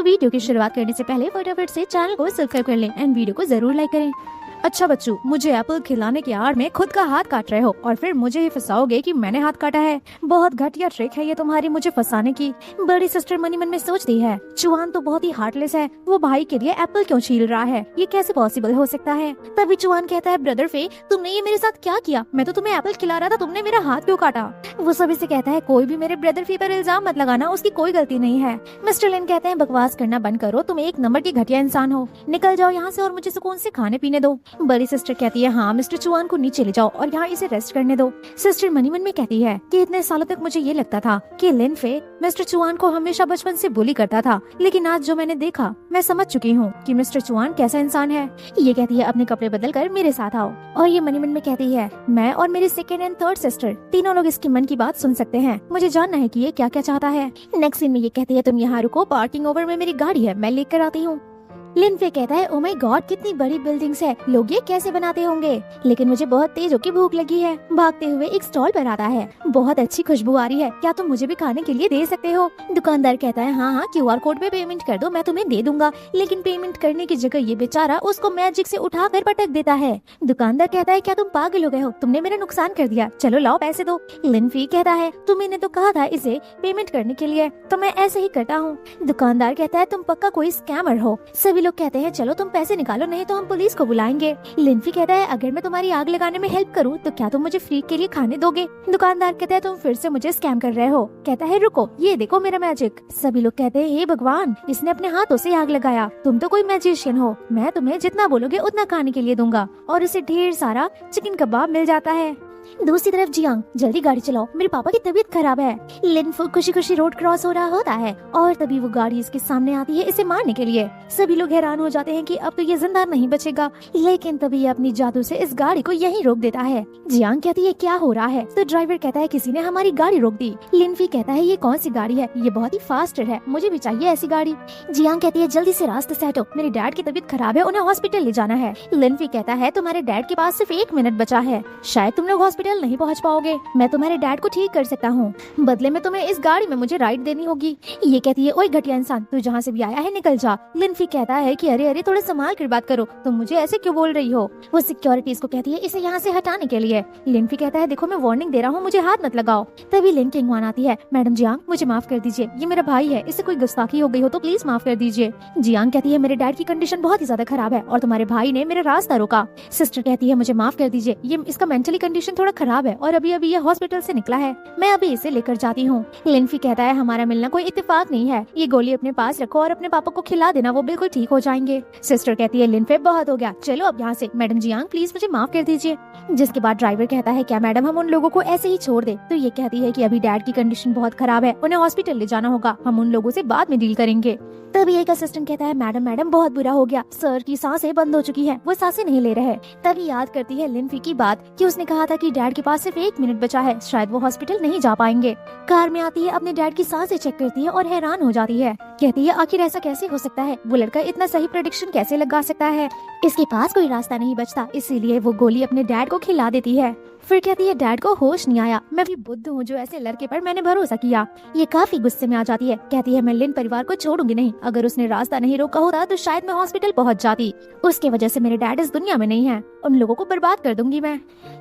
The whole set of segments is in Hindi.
वीडियो की शुरुआत करने से पहले फटाफट से चैनल को सब्सक्राइब कर लें एंड वीडियो को जरूर लाइक करें। अच्छा बच्चों, मुझे एप्पल खिलाने की आड़ में खुद का हाथ काट रहे हो और फिर मुझे ही फंसाओगे कि मैंने हाथ काटा है। बहुत घटिया ट्रिक है ये तुम्हारी मुझे फंसाने की। बड़ी सिस्टर मनी मन में सोचती है, चुआन तो बहुत ही हार्टलेस है, वो भाई के लिए एप्पल क्यों छील रहा है, ये कैसे पॉसिबल हो सकता है। तभी चुआन कहता है, ब्रदर फे तुमने ये मेरे साथ क्या किया, मैं तो तुम्हें एप्पल खिला रहा था, तुमने मेरा हाथ क्यों काटा। वो सभी से कहता है, कोई भी मेरे ब्रदर फे पर इल्जाम मत लगाना, उसकी कोई गलती नहीं है। मिस्टर लिन कहते हैं, बकवास करना बंद करो, तुम एक नंबर की घटिया इंसान हो, निकल जाओ यहाँ से और मुझे सुकून से खाने पीने दो। बड़ी सिस्टर कहती है, हाँ मिस्टर चुआन को नीचे ले जाओ और यहाँ इसे रेस्ट करने दो। सिस्टर मनी मन में कहती है कि इतने सालों तक मुझे ये लगता था कि लिन फे मिस्टर चुआन को हमेशा बचपन से बुली करता था, लेकिन आज जो मैंने देखा मैं समझ चुकी हूँ कि मिस्टर चुआन कैसा इंसान है। ये कहती है, अपने कपड़े बदल कर मेरे साथ आओ। और ये मनी मन में कहती है, मैं और मेरी सेकेंड एंड थर्ड सिस्टर तीनों लोग इसकी मन की बात सुन सकते हैं, मुझे जानना है कि ये क्या क्या चाहता है। नेक्स्ट सीन में ये कहती है, तुम यहाँ रुको, पार्किंग ओवर में मेरी गाड़ी है, मैं लेकर आती हूँ। लिन फे कहता है, ओ माय गॉड कितनी बड़ी बिल्डिंग्स है, लोग ये कैसे बनाते होंगे, लेकिन मुझे बहुत तेज होकर भूख लगी है। भागते हुए एक स्टॉल पर आता है, बहुत अच्छी खुशबू आ रही है, क्या तुम मुझे भी खाने के लिए दे सकते हो। दुकानदार कहता है, हाँ QR कोड पे पेमेंट कर दो, मैं तुम्हें दे दूंगा। लेकिन पेमेंट करने की जगह ये बेचारा उसको मैजिक से उठा कर पटक देता है। दुकानदार कहता है, क्या तुम पागल हो गए हो, तुमने मेरा नुकसान कर दिया, चलो लाओ पैसे दो। लिन फे कहता है, तुमने तो कहा था इसे पेमेंट करने के लिए, तो मैं ऐसे ही करता हूँ। दुकानदार कहता है, तुम पक्का कोई स्कैमर हो। सभी लोग कहते हैं, चलो तुम पैसे निकालो, नहीं तो हम पुलिस को बुलाएंगे। लिन फे कहता है, अगर मैं तुम्हारी आग लगाने में हेल्प करूं तो क्या तुम मुझे फ्री के लिए खाने दोगे। दुकानदार कहता है, तुम फिर से मुझे स्कैम कर रहे हो। कहता है, रुको ये देखो मेरा मैजिक। सभी लोग कहते हैं, हे भगवान, इसने अपने हाथों से आग लगाया, तुम तो कोई मैजिशियन हो, मैं तुम्हें जितना बोलोगे उतना खाने के लिए दूंगा। और उसे ढेर सारा चिकन कबाब मिल जाता है। दूसरी तरफ जियांग, जल्दी गाड़ी चलाओ, मेरे पापा की तबीयत खराब है। लिन फे खुशी खुशी रोड क्रॉस हो रहा होता है और तभी वो गाड़ी इसके सामने आती है इसे मारने के लिए। सभी लोग हैरान हो जाते हैं कि अब तो ये जिंदा नहीं बचेगा, लेकिन तभी ये अपनी जादू से इस गाड़ी को यहीं रोक देता है। जियांग कहती है, क्या हो रहा है, तो ड्राइवर कहता है, किसी ने हमारी गाड़ी रोक दी। लिन फे कहता है, ये कौन सी गाड़ी है, ये बहुत ही फास्ट है, मुझे भी चाहिए ऐसी गाड़ी। जियांग कहती है, जल्दी से रास्ते से हटो, मेरे डैड की तबीयत खराब है, उन्हें हॉस्पिटल ले जाना है। लिन फे कहता है, तुम्हारे डैड के पास सिर्फ 1 मिनट बचा है, शायद तुम लोग हॉस्पिटल नहीं पहुंच पाओगे, मैं तुम्हारे डैड को ठीक कर सकता हूँ, बदले में तुम्हें इस गाड़ी में मुझे राइड देनी होगी। ये कहती है, ओए घटिया इंसान, तू जहाँ से भी आया है निकल जा। लिन फे कहता है कि अरे थोड़ा संभाल कर बात करो, तुम मुझे ऐसे क्यों बोल रही हो। वो सिक्योरिटीज को कहती है इसे यहाँ से हटाने के लिए। लिन फे कहता है, देखो मैं वार्निंग दे रहा हूँ, मुझे हाथ मत लगाओ। तभी लिन किंगवान आती है, मैडम जियांग मुझे माफ कर दीजिए, ये मेरा भाई है, इससे कोई गुस्ताखी हो गई हो तो प्लीज माफ कर दीजिए। जियांग कहती है, मेरे डैड की कंडीशन बहुत ही ज्यादा खराब है और तुम्हारे भाई ने मेरा रास्ता रोका। सिस्टर कहती है, मुझे माफ कर दीजिए, ये इसका मेंटली कंडीशन थोड़ा खराब है और अभी ये हॉस्पिटल से निकला है, मैं अभी इसे लेकर जाती हूँ। लिन फे कहता है, हमारा मिलना कोई इत्तेफाक नहीं है, ये गोली अपने पास रखो और अपने पापा को खिला देना, वो बिल्कुल ठीक हो जाएंगे। सिस्टर कहती है, लिन फे बहुत हो गया, चलो अब यहाँ से, मैडम जियांग प्लीज मुझे माफ कर दीजिए। जिसके बाद ड्राइवर कहता है, क्या मैडम हम उन लोगों को ऐसे ही छोड़ दे। तो ये कहती है कि अभी डैड की कंडीशन बहुत खराब है, उन्हें हॉस्पिटल ले जाना होगा, हम उन लोगों से बाद में डील करेंगे। तभी एक असिस्टेंट कहता है, मैडम बहुत बुरा हो गया, सर की सांसें बंद हो चुकी है, वो सांसें नहीं ले रहे। तभी याद करती है लिन फे की बात कि उसने कहा था कि डैड के पास सिर्फ 1 मिनट बचा है, शायद वो हॉस्पिटल नहीं जा पाएंगे। कार में आती है, अपने डैड की सांसें चेक करती है और हैरान हो जाती है। कहती है, आखिर ऐसा कैसे हो सकता है, वो लड़का इतना सही प्रेडिक्शन कैसे लगा सकता है, इसके पास कोई रास्ता नहीं बचता, इसीलिए वो गोली अपने डैड को खिला देती है। फिर कहती है, डैड को होश नहीं आया, मैं भी बुद्ध हूँ जो ऐसे लड़के पर मैंने भरोसा किया। ये काफी गुस्से में आ जाती है, कहती है, मैं लिन परिवार को छोड़ूंगी नहीं, अगर उसने रास्ता नहीं रोका होता तो शायद मैं हॉस्पिटल पहुँच जाती, उसके वजह से मेरे डैड इस दुनिया में नहीं है, उन लोगों को बर्बाद कर दूंगी मैं।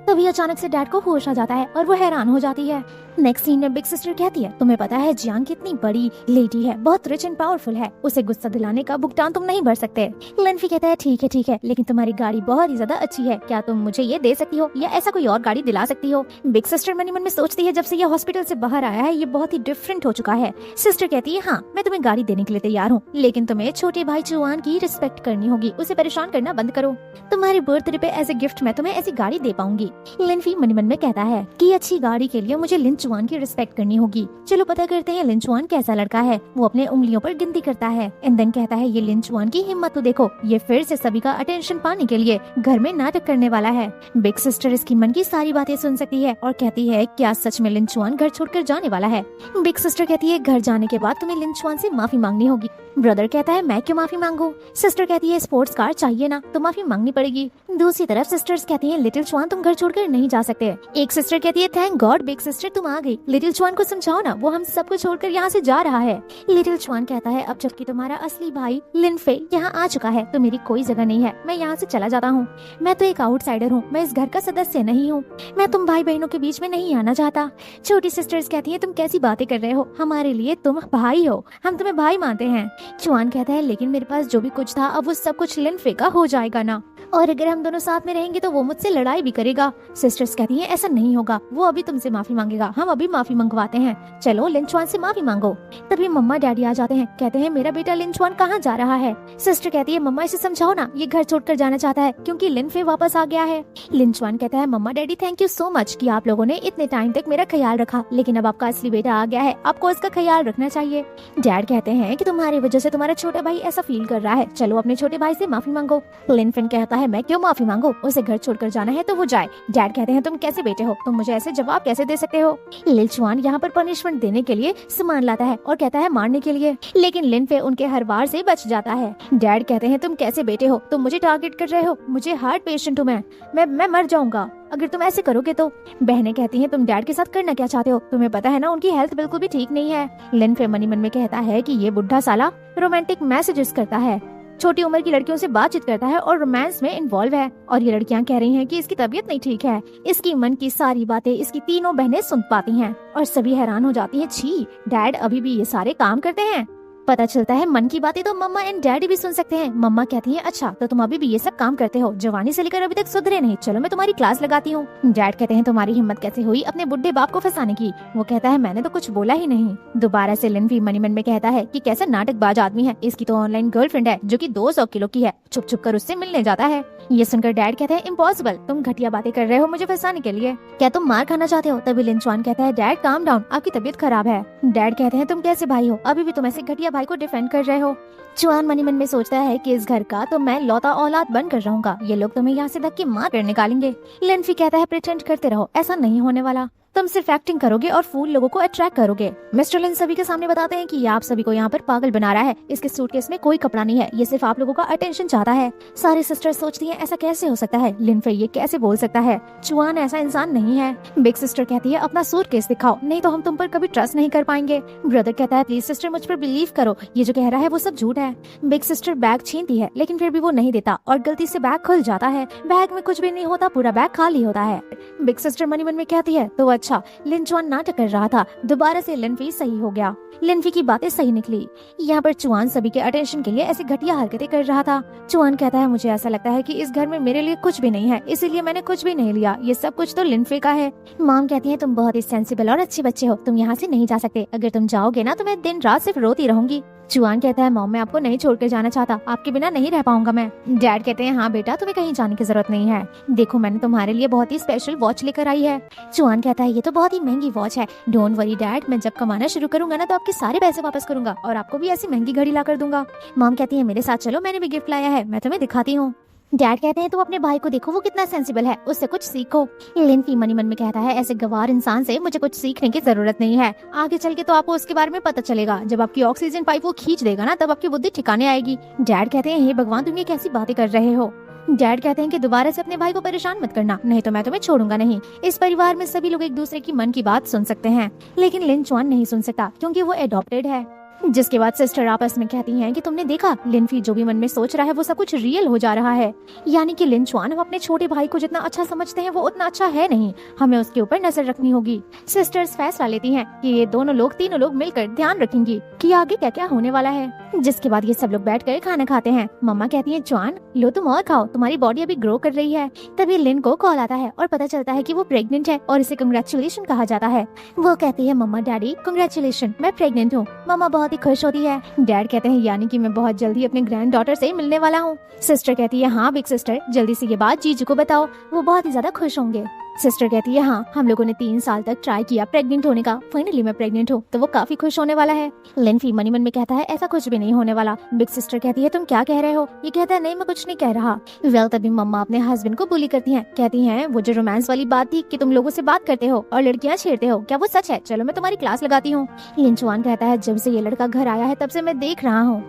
तभी अचानक से डैड को होश आ जाता है और वो हैरान हो जाती है। नेक्स्ट सीन में बिग सिस्टर कहती है, तुम्हें पता है जियांग कितनी बड़ी लेडी है, बहुत रिच एंड पावरफुल है, उसे गुस्सा दिलाने का भुगतान तुम नहीं भर सकते। लिन फे कहता है, ठीक है, लेकिन तुम्हारी गाड़ी बहुत ही ज्यादा अच्छी है, क्या तुम मुझे ये दे सकती हो या ऐसा कोई और गाड़ी दिला सकती हो। बिग सिस्टर मनी मन में सोचती है, जब से ये हॉस्पिटल से बाहर आया है ये बहुत ही डिफरेंट हो चुका है। सिस्टर कहती है, हाँ मैं तुम्हें गाड़ी देने के लिए तैयार हूँ, लेकिन तुम्हें छोटे भाई चुआन की रिस्पेक्ट करनी होगी, उसे परेशान करना बंद करो, तुम्हारे बर्थडे पे एज ए गिफ्ट मैं तुम्हें ऐसी गाड़ी दे पाऊंगी। लिन फे मनी मन में कहता है कि अच्छी गाड़ी के लिए मुझे लिन चुआन की रिस्पेक्ट करनी होगी, चलो पता करते हैं लिन चुआन कैसा लड़का है। वो अपने उंगलियों पर गिनती करता है एंड देन कहता है, ये लिन चुआन की हिम्मत तो देखो, ये फिर से सभी का अटेंशन पाने के लिए घर में नाटक करने वाला है। बिग सिस्टर इसकी मन की सारी बातें सुन सकती है और कहती है, क्या सच में लिन चुआन घर छोड़कर जाने वाला है। बिग सिस्टर कहती है, घर जाने के बाद तुम्हें लिन चुआन से माफी मांगनी होगी। ब्रदर कहता है, मैं क्यों माफी मांगू। सिस्टर कहती है, स्पोर्ट्स कार चाहिए ना, तो माफी मांगनी पड़ेगी। दूसरी तरफ सिस्टर्स कहती हैं, लिटिल चुआन तुम घर छोड़कर नहीं जा सकते। एक सिस्टर कहती है, थैंक गॉड बिग सिस्टर तुम आ गई। लिटिल चुआन को समझाओ ना, वो हम सबको छोड़कर यहाँ से जा रहा है। लिटिल चुआन कहता है अब जबकि तुम्हारा असली भाई लिनफे यहाँ आ चुका है तो मेरी कोई जगह नहीं है, मैं यहाँ से चला जाता हूँ। मैं तो एक आउटसाइडर हूँ, मैं इस घर का सदस्य नहीं हूँ, मैं तुम भाई बहनों के बीच में नहीं आना चाहता। छोटी सिस्टर्स कहती है तुम कैसी बातें कर रहे हो, हमारे लिए तुम भाई हो, हम तुम्हें भाई मानते हैं। चुआन कहता है लेकिन मेरे पास जो भी कुछ था अब वो सब कुछ लिनफे का हो जाएगा ना, और अगर हम दोनों साथ में रहेंगे तो वो मुझसे लड़ाई भी करेगा। सिस्टर्स कहती हैं ऐसा नहीं होगा, वो अभी तुमसे माफी मांगेगा, हम अभी माफी मंगवाते हैं, चलो लिन चुआन से माफी मांगो। तभी मम्मा डैडी आ जाते हैं, कहते हैं मेरा बेटा लिन चुआन कहाँ जा रहा है। सिस्टर कहती है मम्मा इसे समझाओ ना, ये घर छोड़कर जाना चाहता है क्योंकि लिनफे वापस आ गया है। लिन चुआन कहता है mama daddy thank you so much कि आप लोगों ने इतने टाइम तक मेरा ख्याल रखा, लेकिन अब आपका असली बेटा आ गया है, आपको इसका ख्याल रखना चाहिए। डैड कहते हैं कि तुम्हारी वजह से तुम्हारा छोटा भाई ऐसा फील कर रहा है, चलो अपने छोटे भाई से माफी मांगो। लिनफिन कहता है मैं क्यों माफी मांगो, उसे घर छोड़कर जाना है तो वो जाए। डैड कहते हैं तुम कैसे बेटे हो, तुम मुझे ऐसे जवाब कैसे दे सकते हो। लिन चुआन यहाँ पर पनिशमेंट देने के लिए सामान लाता है और कहता है मारने के लिए, लेकिन लिनफे उनके हर वार से बच जाता है। डैड कहते हैं तुम कैसे बेटे हो, तुम मुझे टारगेट कर रहे हो, मुझे हार्ट पेशेंट हूँ मैं मर जाऊंगा अगर तुम ऐसे करोगे तो। बहनें कहती हैं तुम डैड के साथ करना क्या चाहते हो, तुम्हें पता है ना उनकी हेल्थ बिल्कुल भी ठीक नहीं है। लिनफे मन ही मन में कहता है कि ये बुढ़ा साला रोमांटिक मैसेजेस करता है, छोटी उम्र की लड़कियों से बातचीत करता है और रोमांस में इन्वॉल्व है, और ये लड़कियां कह रही हैं कि इसकी तबीयत नहीं ठीक है। इसकी मन की सारी बातें इसकी तीनों बहनें सुन पाती हैं और सभी हैरान हो जाती हैं, छी डैड अभी भी ये सारे काम करते हैं। पता चलता है मन की बातें तो मम्मा एंड डैडी भी सुन सकते हैं। मम्मा कहती है अच्छा तो तुम अभी भी ये सब काम करते हो, जवानी से लेकर अभी तक सुधरे नहीं, चलो मैं तुम्हारी क्लास लगाती हूँ। डैड कहते हैं तुम्हारी हिम्मत कैसे हुई अपने बुढ़े बाप को फंसाने की। वो कहता है मैंने तो कुछ बोला ही नहीं। दोबारा से लिन भी मनी मन में कहता है कि कैसा नाटकबाज आदमी है, इसकी तो ऑनलाइन गर्लफ्रेंड है जो कि 200 किलो की है, छुप छुप कर उससे मिलने जाता है। ये सुनकर डैड कहता है इम्पॉसिबल, तुम घटिया बातें कर रहे हो मुझे फंसाने के लिए, क्या तुम मार खाना चाहते हो। तभी लिन चुआन कहता है डैड काम डाउन, आपकी तबीयत खराब है। डैड कहते हैं तुम कैसे भाई हो, अभी भी तुम ऐसे घटिया भाई को डिफेंड कर रहे हो। चुआन मनी मन में सोचता है कि इस घर का तो मैं लौता औलाद बनकर रहूंगा, ये लोग तुम्हें यहाँ से धक्के मार कर निकालेंगे। लिनफी कहता है प्रिटेंड करते रहो, ऐसा नहीं होने वाला, तुम सिर्फ एक्टिंग करोगे और फूल लोगों को अट्रैक्ट करोगे। मिस्टर लिन सभी के सामने बताते हैं कि ये आप सभी को यहाँ पर पागल बना रहा है, इसके सूटकेस में कोई कपड़ा नहीं है, ये सिर्फ आप लोगों का अटेंशन चाहता है। सारी सिस्टर्स सोचती हैं ऐसा कैसे हो सकता है, लिनफे ये कैसे बोल सकता है, चुआन ऐसा इंसान नहीं है। बिग सिस्टर कहती है अपना सूटकेस दिखाओ, नहीं तो हम तुम पर कभी ट्रस्ट नहीं कर पाएंगे। ब्रदर कहता है प्लीज सिस्टर मुझ पर बिलीव करो, ये जो कह रहा है वो सब झूठ है। बिग सिस्टर बैग छीनती है लेकिन फिर भी वो नहीं देता और गलती से बैग खुल जाता है, बैग में कुछ भी नहीं होता, पूरा बैग खाली होता है। बिग सिस्टर मनी मन में कहती है तो अच्छा लिन चुआन नाटक कर रहा था, दोबारा से लिनफी सही हो गया, लिनफी की बातें सही निकली। यहाँ पर चुआन सभी के अटेंशन के लिए ऐसी घटिया हरकतें कर रहा था। चुआन कहता है मुझे ऐसा लगता है कि इस घर में मेरे लिए कुछ भी नहीं है, इसीलिए मैंने कुछ भी नहीं लिया, ये सब कुछ तो लिनफे का है। मॉम कहती है तुम बहुत ही सेंसिबल और अच्छे बच्चे हो, तुम यहाँ से नहीं जा सकते, अगर तुम जाओगे ना तो मैं दिन रात सिर्फ रोती रहूंगी। चुआन कहता है मॉम मैं आपको नहीं छोड़कर जाना चाहता, आपके बिना नहीं रह पाऊंगा मैं। डैड कहते हैं हाँ बेटा तुम्हें कहीं जाने की जरूरत नहीं है, देखो मैंने तुम्हारे लिए बहुत ही स्पेशल वॉच लेकर आई है। चुआन कहता है ये तो बहुत ही महंगी वॉच है, डोंट वरी डैड, मैं जब कमाना शुरू करूंगा ना तो आपके सारे पैसे वापस करूंगा और आपको भी ऐसी महंगी घड़ी ला कर दूंगा। मॉम कहती है मेरे साथ चलो, मैंने भी गिफ्ट लाया है, मैं तुम्हें दिखाती हूँ। डैड कहते हैं तुम अपने भाई को देखो, वो कितना सेंसिबल है, उससे कुछ सीखो। लिनफी मनी मन में कहता है ऐसे गवार इंसान से मुझे कुछ सीखने की जरूरत नहीं है, आगे चल के तो आपको उसके बारे में पता चलेगा, जब आपकी ऑक्सीजन पाइप वो खींच देगा ना तब आपकी बुद्धि ठिकाने आएगी। डैड कहते हैं हे भगवान तुम ये कैसी बातें कर रहे हो। डैड कहते हैं कि दोबारा से अपने भाई को परेशान मत करना, नहीं तो मैं तुम्हें छोड़ूंगा नहीं। इस परिवार में सभी लोग एक दूसरे की मन की बात सुन सकते हैं, लेकिन लिन चुआन नहीं सुन सकता क्योंकि वो एडॉप्टेड है। जिसके बाद सिस्टर आपस में कहती हैं कि तुमने देखा लिनफी जो भी मन में सोच रहा है वो सब कुछ रियल हो जा रहा है, यानी कि लिन चुआन हम अपने छोटे भाई को जितना अच्छा समझते हैं वो उतना अच्छा है नहीं, हमें उसके ऊपर नजर रखनी होगी। सिस्टर्स फैसला लेती हैं कि ये तीनों लोग मिलकर ध्यान रखेंगी कि आगे क्या क्या होने वाला है। जिसके बाद ये सब लोग बैठकर खाना खाते हैं। मम्मा कहती है चुआन लो तुम और खाओ, तुम्हारी बॉडी अभी ग्रो कर रही है। तभी लिन को कॉल आता है और पता चलता है कि वो प्रेग्नेंट है और इसे कंग्रेचुलेशन कहा जाता है। वो कहती है मम्मा डैडी कंग्रेचुलेशन, मैं प्रेग्नेंट हूँ। मम्मा बहुत ही खुश होती है। डैड कहते हैं यानी कि मैं बहुत जल्दी अपने ग्रैंड डॉटर से मिलने वाला हूँ। सिस्टर कहती है हाँ बिग सिस्टर, जल्दी से ये बात जीजू को बताओ, वो बहुत ही ज्यादा खुश होंगे। सिस्टर कहती है हाँ हम लोगों ने 3 साल तक ट्राई किया प्रेग्नेंट होने का, फाइनली मैं प्रेग्नेंट हूँ, तो वो काफी खुश होने वाला है। लिनफी मनी मन में कहता है ऐसा कुछ भी नहीं होने वाला। बिग सिस्टर कहती है तुम क्या कह रहे हो। ये कहता है नहीं मैं कुछ नहीं कह रहा। वेल तभी मम्मा अपने हस्बैंड को बुली करती हैं, कहती हैं वो जो रोमांस वाली बात थी कि तुम लोगों से बात करते हो और लड़कियां छेड़ते हो, क्या वो सच है, चलो मैं तुम्हारी क्लास लगाती हूँ। लिन चुआन कहता है जब से ये लड़का घर आया है तब से मैं देख रहा हूँ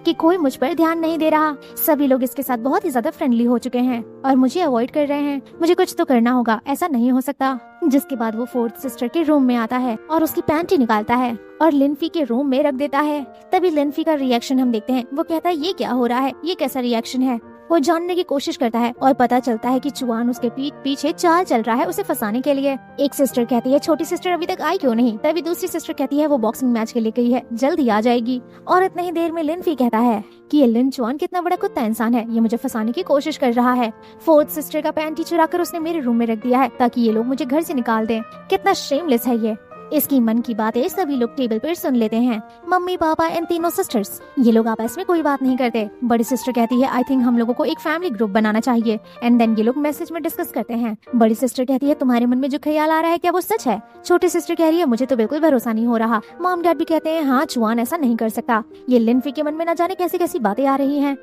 कि कोई मुझ पर ध्यान नहीं दे रहा। सभी लोग इसके साथ बहुत ही ज्यादा फ्रेंडली हो चुके हैं और मुझे अवॉइड कर रहे हैं। मुझे कुछ तो करना होगा, ऐसा नहीं हो सकता। जिसके बाद वो फोर्थ सिस्टर के रूम में आता है और उसकी पैंटी निकालता है और लिनफी के रूम में रख देता है। तभी लिनफी का रिएक्शन हम देखते हैं। वो कहता है ये क्या हो रहा है, ये कैसा रिएक्शन है। वो जानने की कोशिश करता है और पता चलता है कि चुआन उसके पीछे चाल चल रहा है उसे फंसाने के लिए। एक सिस्टर कहती है छोटी सिस्टर अभी तक आई क्यों नहीं। तभी दूसरी सिस्टर कहती है वो बॉक्सिंग मैच के लिए गई है, जल्दी आ जाएगी। और इतनी ही देर में लिनफी कहता है कि ये लिन चुआन कितना बड़ा कुत्ता इंसान है, ये मुझे फंसाने की कोशिश कर रहा है। फोर्थ सिस्टर का पैंटी चुराकर उसने मेरे रूम में रख दिया है ताकि ये लोग मुझे घर से निकाल दें। कितना शेमलेस है ये। इसकी मन की बातें सभी लोग टेबल पर सुन लेते हैं। मम्मी पापा एंड तीनों सिस्टर्स, ये लोग आपस में कोई बात नहीं करते। बड़ी सिस्टर कहती है आई थिंक हम लोगों को एक फैमिली ग्रुप बनाना चाहिए। एंड देन ये लोग मैसेज में डिस्कस करते हैं। बड़ी सिस्टर कहती है तुम्हारे मन में जो ख्याल आ रहा है क्या वो सच है। छोटी सिस्टर कह रही है मुझे तो बिल्कुल भरोसा नहीं हो रहा। मॉम डैड भी कहते हैं हाँ चुआन ऐसा नहीं कर सकता। ये लिनफी के मन में न जाने कैसी कैसी बातें आ रही है।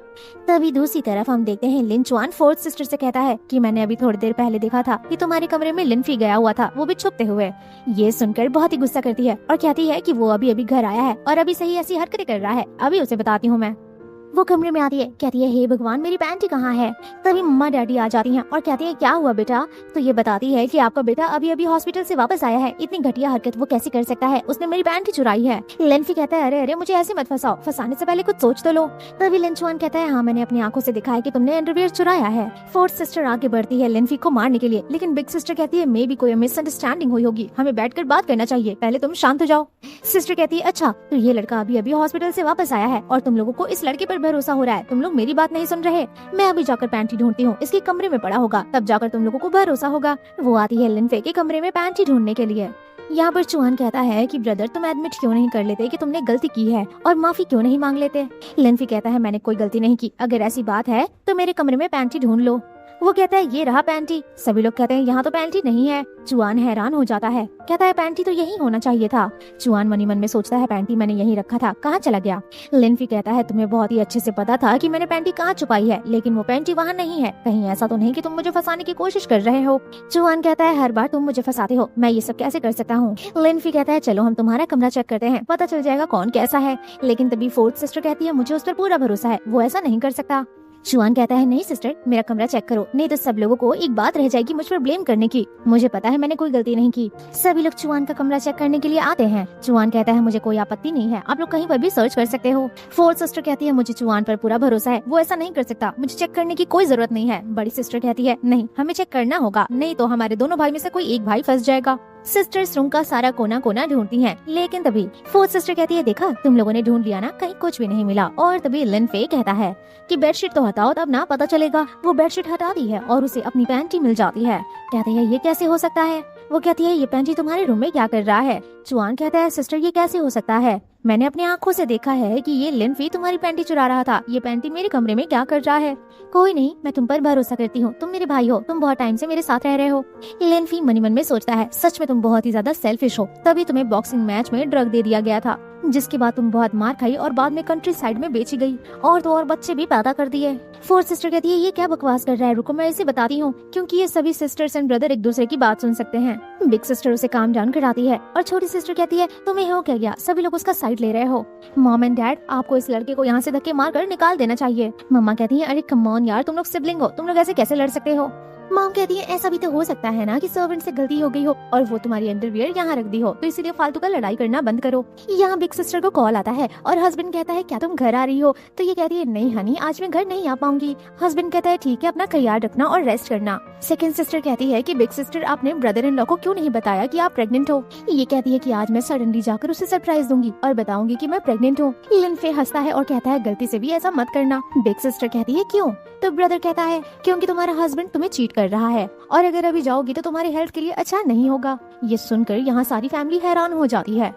तभी दूसरी तरफ हम देखते हैं लिन चुआन फोर्थ सिस्टर से कहता है कि मैंने अभी थोड़ी देर पहले देखा था कि तुम्हारे कमरे में लिनफी गया हुआ था, वो भी छुपते हुए। ये सुनकर बहुत ही गुस्सा करती है और कहती है कि वो अभी अभी घर आया है और अभी सही ऐसी हरकतें कर रहा है, अभी उसे बताती हूँ मैं। वो कमरे में आती है, कहती है हे भगवान मेरी पैंटी कहाँ है। तभी मम्मा डैडी आ जाती हैं और कहती है क्या हुआ बेटा। तो ये बताती है कि आपका बेटा अभी अभी हॉस्पिटल से वापस आया है, इतनी घटिया हरकत वो कैसे कर सकता है, उसने मेरी पैंटी चुराई है। लिनफी कहता है अरे अरे मुझे ऐसे मत फंसाओ, फंसाने से पहले कुछ सोच तो लो। तभी लिन चुआन कहता है हाँ मैंने अपनी आंखों से देखा है कि तुमने अंडरवियर चुराया है। फोर्थ सिस्टर आगे बढ़ती है लिनफी को मारने के लिए, लेकिन बिग सिस्टर कहती है मे बी कोई मिसअंडरस्टैंडिंग हुई होगी, हमें बैठकर बात करना चाहिए, पहले तुम शांत हो जाओ। सिस्टर कहती है अच्छा तो ये लड़का अभी अभी हॉस्पिटल से वापस आया है और तुम लोगों को इस लड़के पर भरोसा हो रहा है, तुम लोग मेरी बात नहीं सुन रहे। मैं अभी जाकर पैंटी ढूंढती हूँ, इसके कमरे में पड़ा होगा, तब जाकर तुम लोगों को भरोसा होगा। वो आती है लिनफे के कमरे में पैंटी ढूंढने के लिए। यहाँ पर चुआन कहता है कि ब्रदर तुम एडमिट क्यों नहीं कर लेते कि तुमने गलती की है और माफी क्यों नहीं मांग लेते। लिनफी कहता है मैंने कोई गलती नहीं की, अगर ऐसी बात है तो मेरे कमरे में पैंटी ढूंढ लो। वो कहता है ये रहा पैंटी। सभी लोग कहते हैं यहाँ तो पैंटी नहीं है। चुआन हैरान हो जाता है, कहता है पैंटी तो यही होना चाहिए था। चुआन मनी मन में सोचता है पैंटी मैंने यहीं रखा था, कहाँ चला गया। लिनफी कहता है तुम्हें बहुत ही अच्छे से पता था कि मैंने पैंटी कहाँ छुपाई है, लेकिन वो पैंटी वहाँ नहीं है, कहीं ऐसा तो नहीं कि तुम मुझे फंसाने की कोशिश कर रहे हो। चुआन कहता है हर बार तुम मुझे फंसाते हो, मैं ये सब कैसे कर सकता हूँ। लिनफी कहता है चलो हम तुम्हारा कमरा चेक करते हैं, पता चल जाएगा कौन कैसा है। लेकिन तभी फोर्थ सिस्टर कहती है मुझे उस पर पूरा भरोसा है, वो ऐसा नहीं कर सकता। चुआन कहता है नहीं सिस्टर मेरा कमरा चेक करो, नहीं तो सब लोगों को एक बात रह जाएगी मुझ पर ब्लेम करने की। मुझे पता है मैंने कोई गलती नहीं की। सभी लोग चुआन का कमरा चेक करने के लिए आते हैं। चुआन कहता है मुझे कोई आपत्ति नहीं है, आप लोग कहीं पर भी सर्च कर सकते हो। फोर्थ सिस्टर कहती है मुझे चुआन पर पूरा भरोसा है, वो ऐसा नहीं कर सकता, मुझे चेक करने की कोई जरूरत नहीं है। बड़ी सिस्टर कहती है नहीं हमें चेक करना होगा, नहीं तो हमारे दोनों भाई में से कोई एक भाई फंस जाएगा। सिस्टर्स रूम का सारा कोना कोना ढूंढती हैं, लेकिन तभी फोर्थ सिस्टर कहती है देखा तुम लोगों ने ढूंढ लिया ना, कहीं कुछ भी नहीं मिला। और तभी लिनफे कहता है कि बेडशीट तो हटाओ तब ना पता चलेगा। वो बेडशीट हटाती है और उसे अपनी पैंटी मिल जाती है। कहते हैं ये कैसे हो सकता है। वो कहती है ये पैंटी तुम्हारे रूम में क्या कर रहा है। चुआन कहता है सिस्टर ये कैसे हो सकता है, मैंने अपनी आंखों से देखा है कि ये लिनफी तुम्हारी पैंटी चुरा रहा था, ये पैंटी मेरे कमरे में क्या कर रहा है। कोई नहीं मैं तुम पर भरोसा करती हूँ, तुम मेरे भाई हो, तुम बहुत टाइम से मेरे साथ रह रहे हो। लिनफी मनी मन में सोचता है सच में तुम बहुत ही ज्यादा सेल्फिश हो, तभी तुम्हें बॉक्सिंग मैच में ड्रग दे दिया गया था, जिसके बाद तुम बहुत मार खाई और बाद में कंट्री साइड में बेची गई और तो और बच्चे भी पैदा कर दिए। फोर्थ सिस्टर कहती है ये क्या बकवास कर रहा है, रुको मैं इसे बताती हूँ, क्योंकि ये सभी सिस्टर्स एंड ब्रदर एक दूसरे की बात सुन सकते हैं। बिग सिस्टर उसे काम डाउन कराती है और छोटी सिस्टर कहती है तुम्हें हो क्या गया, सभी लोग उसका साइड ले रहे हो। मॉम एंड डैड आपको इस लड़के को यहाँ से धक्के मार कर निकाल देना चाहिए। मम्मा कहती है अरे कम ऑन यार, तुम लोग सिबलिंग हो, तुम लोग ऐसे कैसे लड़ सकते हो। मॉम कहती है ऐसा भी तो हो सकता है ना कि सर्वेंट से गलती हो गई हो और वो तुम्हारी अंडरवियर यहाँ रख दी हो, तो इसीलिए फालतू का लड़ाई करना बंद करो। यहाँ बिग सिस्टर को कॉल आता है और हस्बैंड कहता है क्या तुम घर आ रही हो, तो ये कहती है नहीं हनी आज मैं घर नहीं आ पाऊंगी। हस्बैंड कहता है ठीक है अपना ख्याल रखना और रेस्ट करना। सेकंड सिस्टर कहती है कि बिग सिस्टर आपने ब्रदर इन लॉ को क्यों नहीं बताया कि आप प्रेग्नेंट हो। ये कहती है कि आज मैं सडनली जाकर उसे सरप्राइज दूंगी और बताऊंगी कि मैं प्रेग्नेंट हूँ। लिनफे हंसता है और कहता है गलती से भी ऐसा मत करना। बिग सिस्टर कहती है क्यों, तो ब्रदर कहता है क्योंकि तुम्हारा हस्बैंड तुम्हें चीट कर रहा है और अगर अभी जाओगी तो तुम्हारी हेल्थ के लिए अच्छा नहीं होगा। ये सुनकर यहाँ सारी फैमिली हैरान हो जाती है।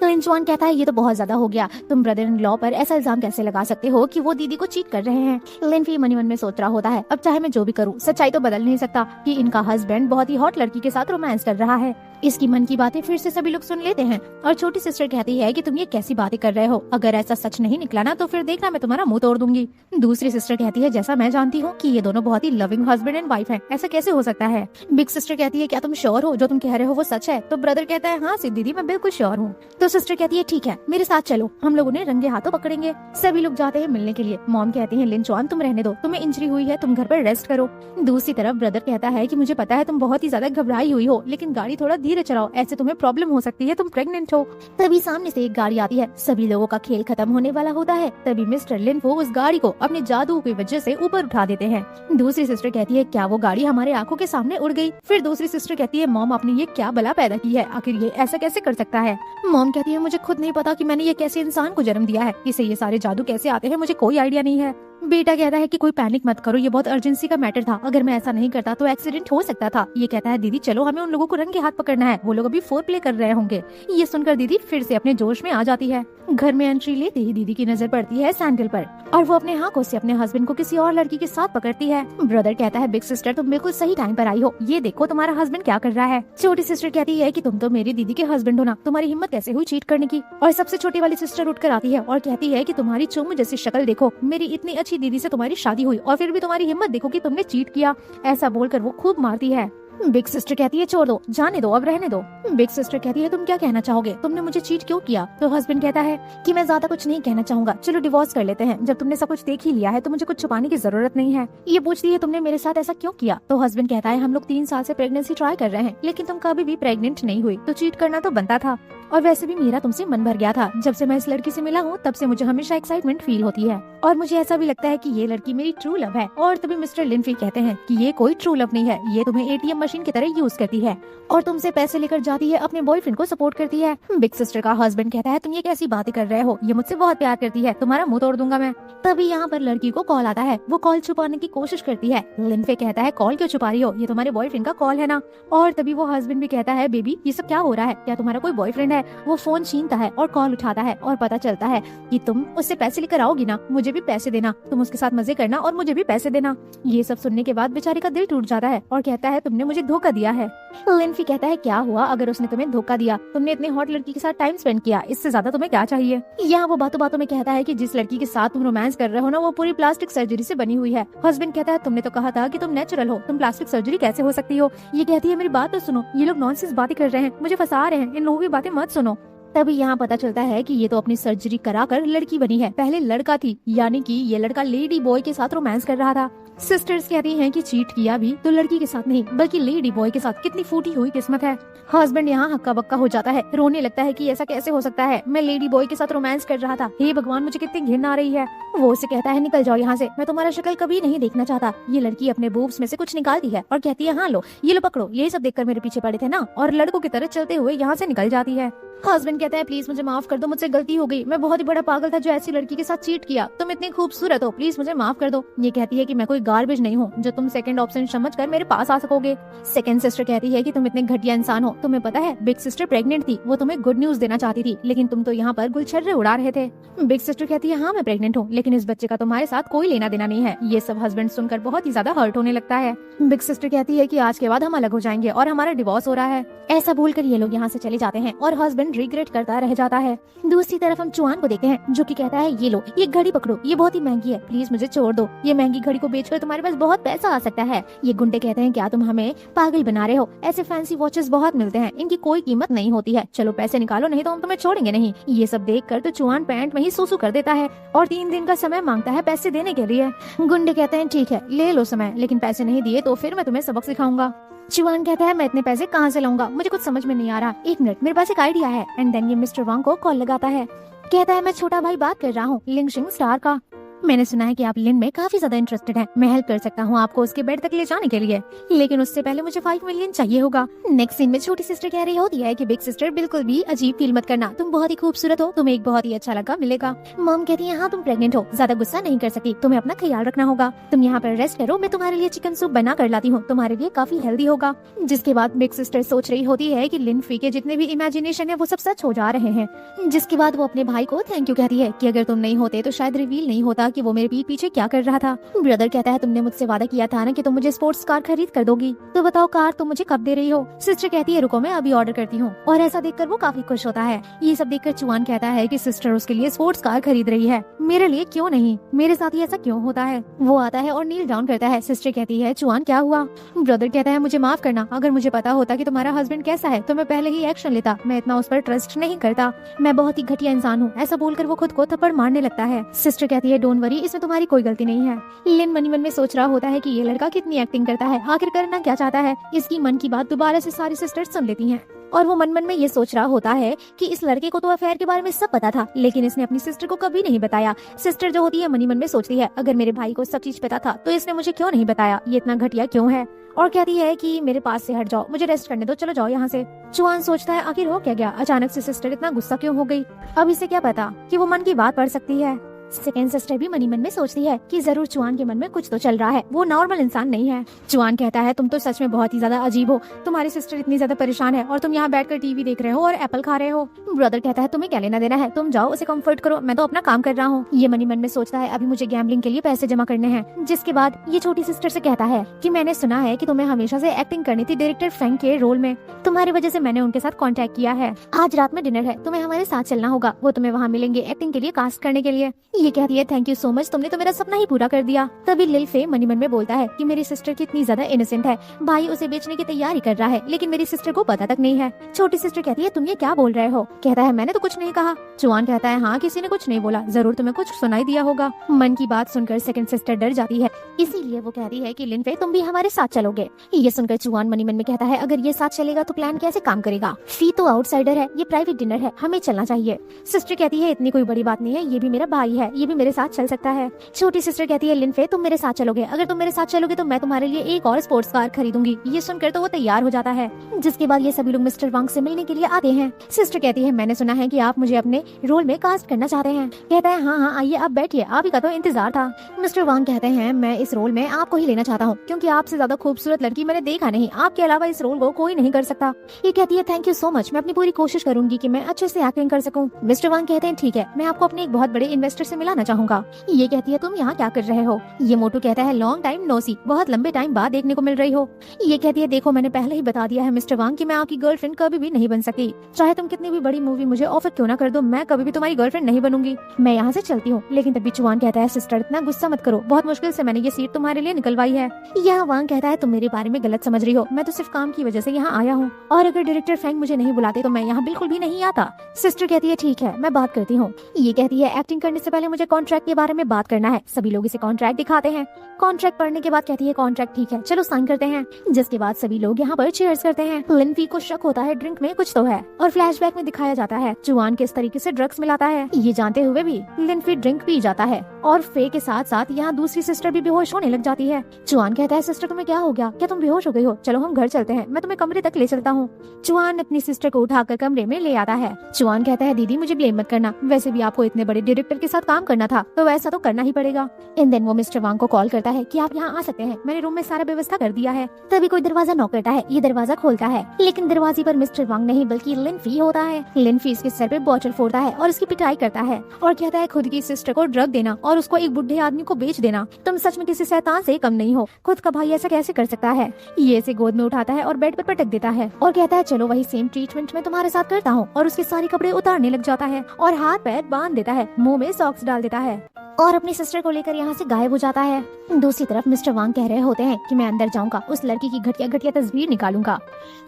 लिन चुआन कहता है ये तो बहुत ज्यादा हो गया, तुम ब्रदर इन लॉ पर ऐसा इल्जाम कैसे लगा सकते हो कि वो दीदी को चीट कर रहे हैं। लिनफी मनी मन में सोच रहा होता है अब चाहे मैं जो भी करूँ सच्चाई तो बदल नहीं सकता कि इनका हस्बैंड बहुत ही हॉट लड़की के साथ रोमांस कर रहा है। इसकी मन की बातें फिर से सभी लोग सुन लेते हैं और छोटी सिस्टर कहती है कि तुम ये कैसी बातें कर रहे हो, अगर ऐसा सच नहीं निकला ना तो फिर देखना मैं तुम्हारा मुंह तोड़ दूंगी। दूसरी सिस्टर कहती है जैसा मैं जानती हूँ कि ये दोनों बहुत ही लविंग हस्बैंड एंड वाइफ हैं, ऐसा कैसे हो सकता है। बिग सिस्टर कहती है क्या तुम श्योर हो जो तुम कह रहे हो वो सच है? तो ब्रदर कहता है हाँ दीदी मैं बिल्कुल श्योर हूँ। तो सिस्टर कहती है ठीक है मेरे साथ चलो, हम लोग उन्हें रंगे हाथों पकड़ेंगे। सभी लोग जाते हैं मिलने के लिए। मॉम कहती है लिन चुआन तुम रहने दो, तुम्हें इंजरी हुई है, तुम घर पर रेस्ट करो। दूसरी तरफ ब्रदर कहता है कि मुझे पता है तुम बहुत ही ज्यादा घबराई हुई हो, लेकिन गाड़ी थोड़ा धीरे चलाओ, ऐसे तुम्हें प्रॉब्लम हो सकती है, तुम प्रेग्नेंट हो। तभी सामने से एक गाड़ी आती है, सभी लोगों का खेल खत्म होने वाला होता है। तभी मिस्टर लिन वो उस गाड़ी को अपने जादू की वजह से ऊपर उठा देते हैं। दूसरी सिस्टर कहती है क्या वो गाड़ी हमारे आंखों के सामने उड़ गई? फिर दूसरी सिस्टर कहती है मॉम आपने ये क्या बला पैदा की है, आखिर ये ऐसा कैसे कर सकता है? मॉम कहती है मुझे खुद नहीं पता कि मैंने ये कैसे इंसान को जन्म दिया है, इसे ये सारे जादू कैसे आते हैं मुझे कोई आइडिया नहीं है। बेटा कहता है कि कोई पैनिक मत करो, ये बहुत अर्जेंसी का मैटर था, अगर मैं ऐसा नहीं करता तो एक्सीडेंट हो सकता था। ये कहता है दीदी चलो हमें उन लोगों को रंगे हाथ पकड़ना है, वो लोग अभी फोर प्ले कर रहे होंगे। ये सुनकर दीदी फिर से अपने जोश में आ जाती है। घर में एंट्री लेते ही दीदी की नजर पड़ती है सैंडल पर और वो अपने हाथों से अपने हस्बैंड को किसी और लड़की के साथ पकड़ती है। ब्रदर कहता है बिग सिस्टर तुम बिल्कुल सही टाइम पर आई हो, ये देखो तुम्हारा हस्बैंड क्या कर रहा है। छोटी सिस्टर कहती है कि तुम तो मेरी दीदी के हस्बैंड हो ना, तुम्हारी हिम्मत कैसे हुई चीट करने की। और सबसे छोटी वाली सिस्टर उठकर आती है और कहती है कि तुम्हारी चुम्म जैसी शक्ल देखो, मेरी इतनी अच्छी दीदी से तुम्हारी शादी हुई और फिर भी तुम्हारी हिम्मत देखो कि तुमने चीट किया। ऐसा बोलकर वो खूब मारती है। बिग सिस्टर कहती है छोड़ दो, जाने दो, अब रहने दो। बिग सिस्टर कहती है तुम क्या कहना चाहोगे, तुमने मुझे चीट क्यों किया? तो हस्बैंड कहता है कि मैं ज्यादा कुछ नहीं कहना चाहूंगा, चलो डिवोर्स कर लेते हैं, जब तुमने सब कुछ देख ही लिया है तो मुझे कुछ छुपाने की जरूरत नहीं है। ये पूछती है तुमने मेरे साथ ऐसा क्यों किया? तो हस्बैंड कहता है हम लोग 3 साल से प्रेगनेंसी ट्राई कर रहे हैं, लेकिन तुम कभी भी प्रेग्नेंट नहीं हुई, तो चीट करना तो बनता था। और वैसे भी मेरा तुमसे मन भर गया था, जब से मैं इस लड़की से मिला हूँ तब से मुझे हमेशा एक्साइटमेंट फील होती है और मुझे ऐसा भी लगता है कि ये लड़की मेरी ट्रू लव है। और तभी मिस्टर लिनफी कहते हैं कि ये कोई ट्रू लव नहीं है, ये तुम्हें एटीएम मशीन की तरह यूज करती है और तुमसे पैसे लेकर जाती है, अपने बॉयफ्रेंड को सपोर्ट करती है। बिग सिस्टर का हस्बैंड कहता है तुम ये कैसी बातें कर रहे हो, ये मुझसे बहुत प्यार करती है, तुम्हारा मुंह तोड़ दूंगा मैं। तभी यहाँ पर लड़की को कॉल आता है, वो कॉल छुपाने की कोशिश करती है। लिनफे कहता है कॉल क्यों छुपा रही हो, ये तुम्हारे बॉयफ्रेंड का कॉल है ना। और तभी वो हस्बैंड भी कहता है बेबी ये सब क्या हो रहा है, क्या तुम्हारा कोई बॉयफ्रेंड है? वो फोन छीनता है और कॉल उठाता है और पता चलता है कि तुम उससे पैसे लेकर आओगी ना, मुझे भी पैसे देना, तुम उसके साथ मजे करना और मुझे भी पैसे देना। ये सब सुनने के बाद बेचारे का दिल टूट जाता है और कहता है तुमने मुझे धोखा दिया है। लिनफी कहता है क्या हुआ अगर उसने तुम्हें धोखा दिया, तुमने इतनी हॉट लड़की के साथ टाइम स्पेंड किया, इससे ज्यादा तुम्हें क्या चाहिए। यहाँ वो बातों बातों में कहता है कि जिस लड़की के साथ तुम रोमांस कर रहे हो ना वो पूरी प्लास्टिक सर्जरी से बनी हुई है। हस्बैंड कहता है तुमने तो कहा था कि तुम नेचुरल हो, तुम प्लास्टिक सर्जरी कैसे हो सकती हो। ये कहती है मेरी बात तो सुनो, ये लोग नॉनसेंस बातें कर रहे हैं, मुझे फंसा रहे हैं, इन लोगों की बातें मत सुनो। तभी यहाँ पता चलता है कि ये तो अपनी सर्जरी कराकर लड़की बनी है, पहले लड़का थी, यानी कि ये लड़का लेडी बॉय के साथ रोमांस कर रहा था। सिस्टर्स कहती हैं कि चीट किया भी तो लड़की के साथ नहीं बल्कि लेडी बॉय के साथ, कितनी फूटी हुई किस्मत है। हस्बैंड यहाँ हक्का बक्का हो जाता है, रोने लगता है कि ऐसा कैसे हो सकता है, मैं लेडी बॉय के साथ रोमांस कर रहा था, हे भगवान मुझे कितनी घिन आ रही है। वो उसे कहता है निकल जाओ यहाँ से, मैं तुम्हारा शक्ल कभी नहीं देखना चाहता। ये लड़की अपने बूब्स में से कुछ निकालती है और कहती है हाँ लो ये लो पकड़ो, यही सब देखकर मेरे पीछे पड़े थे ना, और लड़कों की तरह चलते हुए यहाँ से निकल जाती है। हस्बैंड कहता है प्लीज मुझे माफ कर दो, मुझसे गलती हो गई, मैं बहुत ही बड़ा पागल था जो ऐसी लड़की के साथ चीट किया, तुम इतनी खूबसूरत हो, प्लीज मुझे माफ कर दो। ये कहती है कि मैं कोई गार्बेज नहीं हूँ जो तुम सेकंड ऑप्शन समझकर मेरे पास आ सकोगे। सेकंड सिस्टर कहती है कि तुम इतने घटिया इंसान हो, तुम्हें पता है बिग सिस्टर प्रेग्नेंट थी, वो तुम्हें गुड न्यूज देना चाहती थी, लेकिन तुम तो यहाँ पर गुलछर्रे उड़ा रहे थे। बिग सिस्टर कहती है हाँ मैं प्रेग्नेंट हूँ, लेकिन इस बच्चे का तुम्हारे साथ कोई लेना देना नहीं है। ये सब हस्बैंड सुनकर बहुत ही ज्यादा हर्ट होने लगता है। बिग सिस्टर कहती है कि आज के बाद हम अलग हो जाएंगे और हमारा डिवोर्स हो रहा है। ऐसा बोलकर ये लोग यहाँ से चले जाते हैं और हस्बैंड रिग्रेट करता रह जाता है। दूसरी तरफ हम चुआन को देखते हैं जो कि कहता है ये लो ये घड़ी पकड़ो, ये बहुत ही महंगी है, प्लीज मुझे छोड़ दो, ये महंगी घड़ी को बेचकर तुम्हारे पास बहुत पैसा आ सकता है। ये गुंडे कहते हैं क्या तुम हमें पागल बना रहे हो, ऐसे फैंसी वॉचेस बहुत मिलते हैं, इनकी कोई कीमत नहीं होती है, चलो पैसे निकालो नहीं तो हम तुम्हें छोड़ेंगे नहीं। ये सब देखकर तो चुआन पैंट में ही सूसू कर देता है और 3 दिन का समय मांगता है पैसे देने के लिए। गुंडे कहते हैं ठीक है ले लो समय, लेकिन पैसे नहीं दिए तो फिर मैं तुम्हें सबक सिखाऊंगा। चुआन कहता है मैं इतने पैसे कहाँ से लाऊंगा, मुझे कुछ समझ में नहीं आ रहा, 1 मिनट मेरे पास एक आइडिया है। एंड देन ये मिस्टर वांग को कॉल लगाता है, कहता है मैं छोटा भाई बात कर रहा हूँ लिंगशिंग स्टार का, मैंने सुना है कि आप लिन में काफी ज्यादा इंटरेस्टेड हैं, मैं हेल्प कर सकता हूँ आपको उसके बेड तक ले जाने के लिए, लेकिन उससे पहले मुझे 5 मिलियन चाहिए होगा। नेक्स्ट सीन में छोटी सिस्टर कह रही होती है कि बिग सिस्टर बिल्कुल भी अजीब फील मत करना, तुम बहुत ही खूबसूरत हो, तुम्हें एक बहुत ही अच्छा लड़का मिलेगा। मॉम कहती है हाँ तुम प्रेग्नेंट हो, ज्यादा गुस्सा नहीं कर सकती, तुम्हें अपना ख्याल रखना होगा, तुम यहाँ पर रेस्ट करो, मैं तुम्हारे लिए चिकन सूप बना कर लाती हूँ, तुम्हारे लिए काफी हेल्दी होगा। जिसके बाद बिग सिस्टर सोच रही होती है कि लिन फी के जितने भी इमेजिनेशन है वो सब सच हो जा रहे हैं। जिसके बाद वो अपने भाई को थैंक यू कहती है कि अगर तुम नहीं होते तो शायद रिवील नहीं होता कि वो मेरे पीठ पीछे क्या कर रहा था। ब्रदर कहता है तुमने मुझसे वादा किया था ना कि तुम मुझे स्पोर्ट्स कार खरीद कर दोगी, तो बताओ कार तुम मुझे कब दे रही हो। सिस्टर कहती है रुको मैं अभी ऑर्डर करती हूँ, और ऐसा देखकर वो काफी खुश होता है। ये सब देखकर चुआन कहता है कि सिस्टर उसके लिए स्पोर्ट्स कार खरीद रही है, मेरे लिए क्यों नहीं, मेरे साथ ही ऐसा क्यों होता है। वो आता है और नील डाउन करता है। सिस्टर कहती है चुआन क्या हुआ। ब्रदर कहता है मुझे माफ करना, अगर मुझे पता होता कि तुम्हारा हस्बैंड कैसा है तो मैं पहले ही एक्शन लेता, मैं इतना उस पर ट्रस्ट नहीं करता, मैं बहुत ही घटिया इंसान हूँ। ऐसा बोलकर वो खुद को थप्पड़ मारने लगता है। सिस्टर कहती है डोंट वरी, इसमें तुम्हारी कोई गलती नहीं है। लिन मन ही मन में सोच रहा होता है कि ये लड़का कितनी एक्टिंग करता है, आखिर करना क्या चाहता है। इसकी मन की बात दोबारा से सारी सिस्टर्स सुन लेती हैं और वो मन मन में ये सोच रहा होता है कि इस लड़के को तो अफेयर के बारे में सब पता था, लेकिन इसने अपनी सिस्टर को कभी नहीं बताया। सिस्टर जो होती है मन ही मन में सोचती है अगर मेरे भाई को सब चीज पता था तो इसने मुझे क्यों नहीं बताया, ये इतना घटिया क्यों है, और कहती है कि मेरे पास से हट जाओ, मुझे रेस्ट करने दो, चलो जाओ यहाँ से। चुआन सोचता है आखिर हो क्या गया, अचानक से सिस्टर इतना गुस्सा क्यों हो गई। अब इसे क्या पता कि वो मन की बात पढ़ सकती है। सेकेंड सिस्टर भी मनी मन में सोचती है कि जरूर चुआन के मन में कुछ तो चल रहा है, वो नॉर्मल इंसान नहीं है। चुआन कहता है तुम तो सच में बहुत ही ज्यादा अजीब हो, तुम्हारी सिस्टर इतनी ज्यादा परेशान है और तुम यहाँ बैठकर टीवी देख रहे हो और एप्पल खा रहे हो। ब्रदर कहता है तुम्हें क्या लेना देना है, तुम जाओ उसे कंफर्ट करो, मैं तो अपना काम कर रहा हूँ। ये मनी मन में सोचता है अभी मुझे गैम्बलिंग के लिए पैसे जमा करने हैं। जिसके बाद ये छोटी सिस्टर से कहता है कि मैंने सुना है कि तुम्हें हमेशा से एक्टिंग करनी थी डायरेक्टर फ्रैंक के रोल में, तुम्हारी वजह से मैंने उनके साथ कॉन्टेक्ट किया है। आज रात में डिनर है, तुम्हें हमारे साथ चलना होगा, वो तुम्हें वहाँ मिलेंगे एक्टिंग के लिए कास्ट करने के लिए। ये कहती है थैंक यू सो मच, तुमने तो मेरा सपना ही पूरा कर दिया। तभी लिल फे मनी मन में बोलता है कि मेरी सिस्टर कितनी ज्यादा इनोसेंट है, भाई उसे बेचने की तैयारी कर रहा है लेकिन मेरी सिस्टर को पता तक नहीं है। छोटी सिस्टर कहती है तुम ये क्या बोल रहे हो। कहता है मैंने तो कुछ नहीं कहा। चुआन कहता है हाँ किसी ने कुछ नहीं बोला, जरूर तुम्हें कुछ सुनाई दिया होगा। मन की बात सुनकर सेकंड सिस्टर डर जाती है, इसीलिए वो कहती है कि लिन फे तुम भी हमारे साथ चलोगे। ये सुनकर चुआन मनी मन में कहता है अगर ये साथ चलेगा तो प्लान कैसे काम करेगा, फी तो आउटसाइडर है, ये प्राइवेट डिनर है, हमें चलना चाहिए। सिस्टर कहती है इतनी कोई बड़ी बात नहीं है, ये भी मेरा भाई है, ये भी मेरे साथ चल सकता है। छोटी सिस्टर कहती है लिन फे तुम मेरे साथ चलोगे, अगर तुम मेरे साथ चलोगे तो मैं तुम्हारे लिए एक और स्पोर्ट्स कार खरीदूंगी। ये सुनकर तो वो तैयार हो जाता है। जिसके बाद ये सभी लोग मिस्टर वांग से मिलने के लिए आते हैं। सिस्टर कहती है मैंने सुना है कि आप मुझे अपने रोल में कास्ट करना चाहते हैं। कहता है हाँ आइए आप बैठिए, आप ही का तो इंतजार था। मिस्टर वांग कहते हैं मैं इस रोल में आपको ही लेना चाहता हूँ क्योंकि आपसे ज्यादा खूबसूरत लड़की मैंने देखा नहीं, आपके अलावा इस रोल को कोई नहीं कर सकता। ये कहती है थैंक यू सो मच, मैं अपनी पूरी कोशिश करूंगी कि मैं अच्छे से एक्टिंग कर सकूं। मिस्टर वांग कहते हैं ठीक है, मैं आपको अपने एक बहुत बड़े इन्वेस्टर से मिलाना चाहूंगा। ये कहती है तुम यहाँ क्या कर रहे हो। ये मोटू कहता है लॉन्ग टाइम नो सी, बहुत लंबे टाइम बाद देखने को मिल रही हो। ये कहती है देखो मैंने पहले ही बता दिया है मिस्टर वांग कि मैं आपकी गर्लफ्रेंड कभी भी नहीं बन सकती, चाहे तुम कितनी भी बड़ी मूवी मुझे ऑफर क्यों ना कर दो, मैं कभी भी तुम्हारी गर्लफ्रेंड नहीं बनूंगी, मैं यहाँ से चलती हूँ। लेकिन तभी चुआन कहता है सिस्टर इतना गुस्सा मत करो, बहुत मुश्किल से मैंने ये सीट तुम्हारे लिए निकलवाई है। यह वांग कहता है तुम मेरे बारे में गलत समझ रही हो, मैं तो सिर्फ काम की वजह से यहाँ आया हूँ और अगर डायरेक्टर फ्रैंक मुझे नहीं बुलाते तो मैं यहाँ बिल्कुल भी नहीं आता। सिस्टर कहती है ठीक है मैं बात करती हूँ। ये कहती है एक्टिंग करने से पहले मुझे कॉन्ट्रैक्ट के बारे में बात करना है। सभी लोग इसे कॉन्ट्रैक्ट दिखाते हैं। कॉन्ट्रैक्ट पढ़ने के बाद कहती है कॉन्ट्रैक्ट ठीक है चलो साइन करते हैं। जिसके बाद सभी लोग यहाँ पर चीयर्स करते हैं। लिन फी को शक होता है ड्रिंक में कुछ तो है और फ्लैशबैक में दिखाया जाता है चुआन किस तरीके से ड्रग्स मिलाता है। ये जानते हुए भी लिन फी ड्रिंक पी जाता है और फे के साथ साथ यहाँ दूसरी सिस्टर भी बेहोश होने लग जाती है। चुआन कहता है सिस्टर तुम्हें क्या हो गया, क्या तुम बेहोश हो गई हो, चलो हम घर चलते हैं, मैं तुम्हें कमरे तक ले चलता हूँ। चुआन अपनी सिस्टर को उठाकर कमरे में ले आता है। चुआन कहता है दीदी मुझे ब्लेम मत करना, वैसे भी आपको इतने बड़े डायरेक्टर के साथ काम करना था तो वैसा तो करना ही पड़ेगा। इन दिन वो मिस्टर वांग को कॉल करता है कि आप यहाँ आ सकते हैं, मैंने रूम में सारा व्यवस्था कर दिया है। तभी कोई दरवाजा नॉक करता है। ये दरवाजा खोलता है लेकिन दरवाजे पर मिस्टर वांग नहीं बल्कि लिन फी होता है। लिन फी इसके सर पे बॉटल फोड़ता है और उसकी पिटाई करता है और कहता है खुद की सिस्टर को ड्रग देना और उसको एक बुढ़े आदमी को बेच देना, तुम सच में किसी शैतान से कम नहीं हो, खुद का भाई ऐसा कैसे कर सकता है। ये इसे गोद में उठाता है और बेड पर पटक देता है और कहता है चलो वही सेम ट्रीटमेंट मैं तुम्हारे साथ करता हूँ, और उसके सारे कपड़े उतारने लग जाता है और हाथ पैर बांध देता है, मुंह में सॉक्स डाल देता है और अपनी सिस्टर को लेकर यहाँ से गायब हो जाता है। दूसरी तरफ मिस्टर वांग कह रहे होते हैं कि मैं अंदर जाऊंगा, उस लड़की की घटिया घटिया तस्वीर निकालूंगा,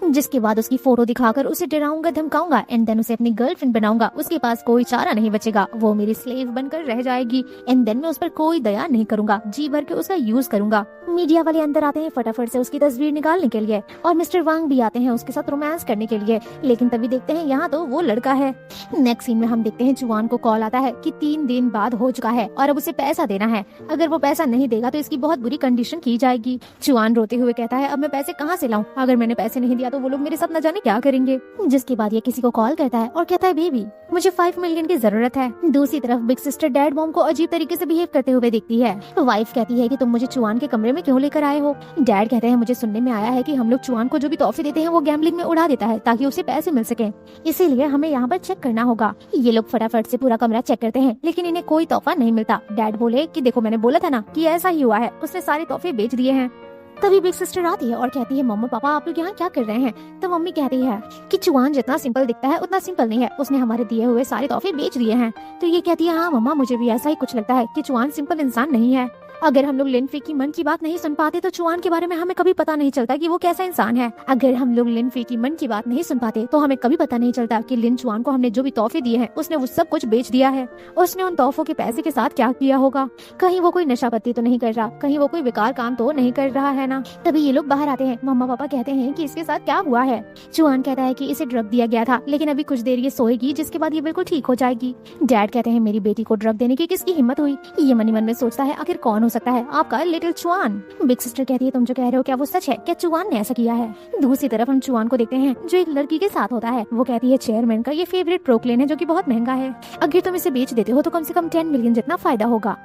जिसके बाद उसकी फोटो दिखाकर उसे डराऊंगा धमकाऊंगा एंड देन उसे अपनी गर्लफ्रेंड बनाऊंगा। उसके पास कोई चारा नहीं बचेगा, वो मेरी स्लेव बनकर रह जाएगी एंड देन मैं उस पर कोई दया नहीं करूंगा, जी भर के उसका यूज करूंगा। मीडिया वाले अंदर आते हैं फटाफट से उसकी तस्वीर निकालने के लिए और मिस्टर वांग भी आते हैं उसके साथ रोमांस करने के लिए, लेकिन तभी देखते हैं यहाँ तो वो लड़का है। नेक्स्ट सीन में हम देखते हैं चुआन को कॉल आता है कि 3 दिन बाद हो चुका है और अब उसे पैसा देना है, अगर वो पैसा नहीं देगा तो इसकी बहुत बुरी कंडीशन की जाएगी। चुआन रोते हुए कहता है अब मैं पैसे कहाँ से लाऊं, अगर मैंने पैसे नहीं दिया तो वो लोग मेरे साथ न जाने क्या करेंगे। जिसके बाद ये किसी को कॉल करता है और कहता है बेबी मुझे 5 मिलियन की जरूरत है। दूसरी तरफ बिग सिस्टर डैड मॉम को अजीब तरीके से बिहेव करते हुए देखती है। वाइफ कहती है है कि तुम मुझे चुआन के कमरे में क्यों लेकर आए हो। डैड कहते हैं मुझे सुनने में आया है कि हम लोग चुआन को जो भी तोहफे देते हैं वो गैम्बलिंग में उड़ा देता है ताकि उसे पैसे मिल सके, इसीलिए हमें यहाँ पर चेक करना होगा। ये लोग फटाफट से पूरा कमरा चेक करते हैं लेकिन इन्हें कोई तोहफा नहीं मिलता। डैड बोले कि देखो मैंने बोला था ना कि ऐसा ही हुआ है, उसने सारे तोहफे बेच दिए हैं। तभी बिग सिस्टर आती है और कहती है मम्मा पापा आप लोग यहाँ क्या कर रहे हैं। तो मम्मी कहती है कि चुआन जितना सिंपल दिखता है उतना सिंपल नहीं है, उसने हमारे दिए हुए सारे तोहफे बेच दिए हैं। तो ये कहती है हाँ मम्मा मुझे भी ऐसा ही कुछ लगता है कि चुआन सिंपल इंसान नहीं है। अगर हम लोग लिन फी की मन की बात नहीं सुन पाते तो चुआन के बारे में हमें कभी पता नहीं चलता कि वो कैसा इंसान है। अगर हम लोग लिन फी की मन की बात नहीं सुन पाते तो हमें कभी पता नहीं चलता कि लिन चुआन को हमने जो भी तोहफे दिए हैं उसने वो सब कुछ बेच दिया है। उसने उन तोहफों के पैसे के साथ क्या किया होगा, कहीं वो कोई नशा पत्ती तो नहीं कर रहा, कहीं वो कोई बेकार काम तो नहीं कर रहा है ना। तभी ये लोग बाहर आते हैं। मम्मा पापा कहते हैं कि इसके साथ क्या हुआ है। चुआन कहता है कि इसे ड्रग दिया गया था लेकिन अभी कुछ देर ये सोएगी जिसके बाद ये बिल्कुल ठीक हो जाएगी। डैड कहते हैं मेरी बेटी को ड्रग देने की किसकी हिम्मत हुई। ये मन ही मन में सोचता है आखिर कौन हो सकता है, आपका लिटिल चुआन। बिग सिस्टर कहती है तुम जो कह रहे हो क्या वो सच है, क्या चुआन ने ऐसा किया है। दूसरी तरफ हम चुआन को देखते हैं जो एक लड़की के साथ होता है। वो कहती है चेयरमैन का ये फेवरेट प्रोक्लेन है जो कि बहुत महंगा है, अगर तुम इसे बेच देते हो तो कम से कम 10 मिलियन जितना फायदा होगा।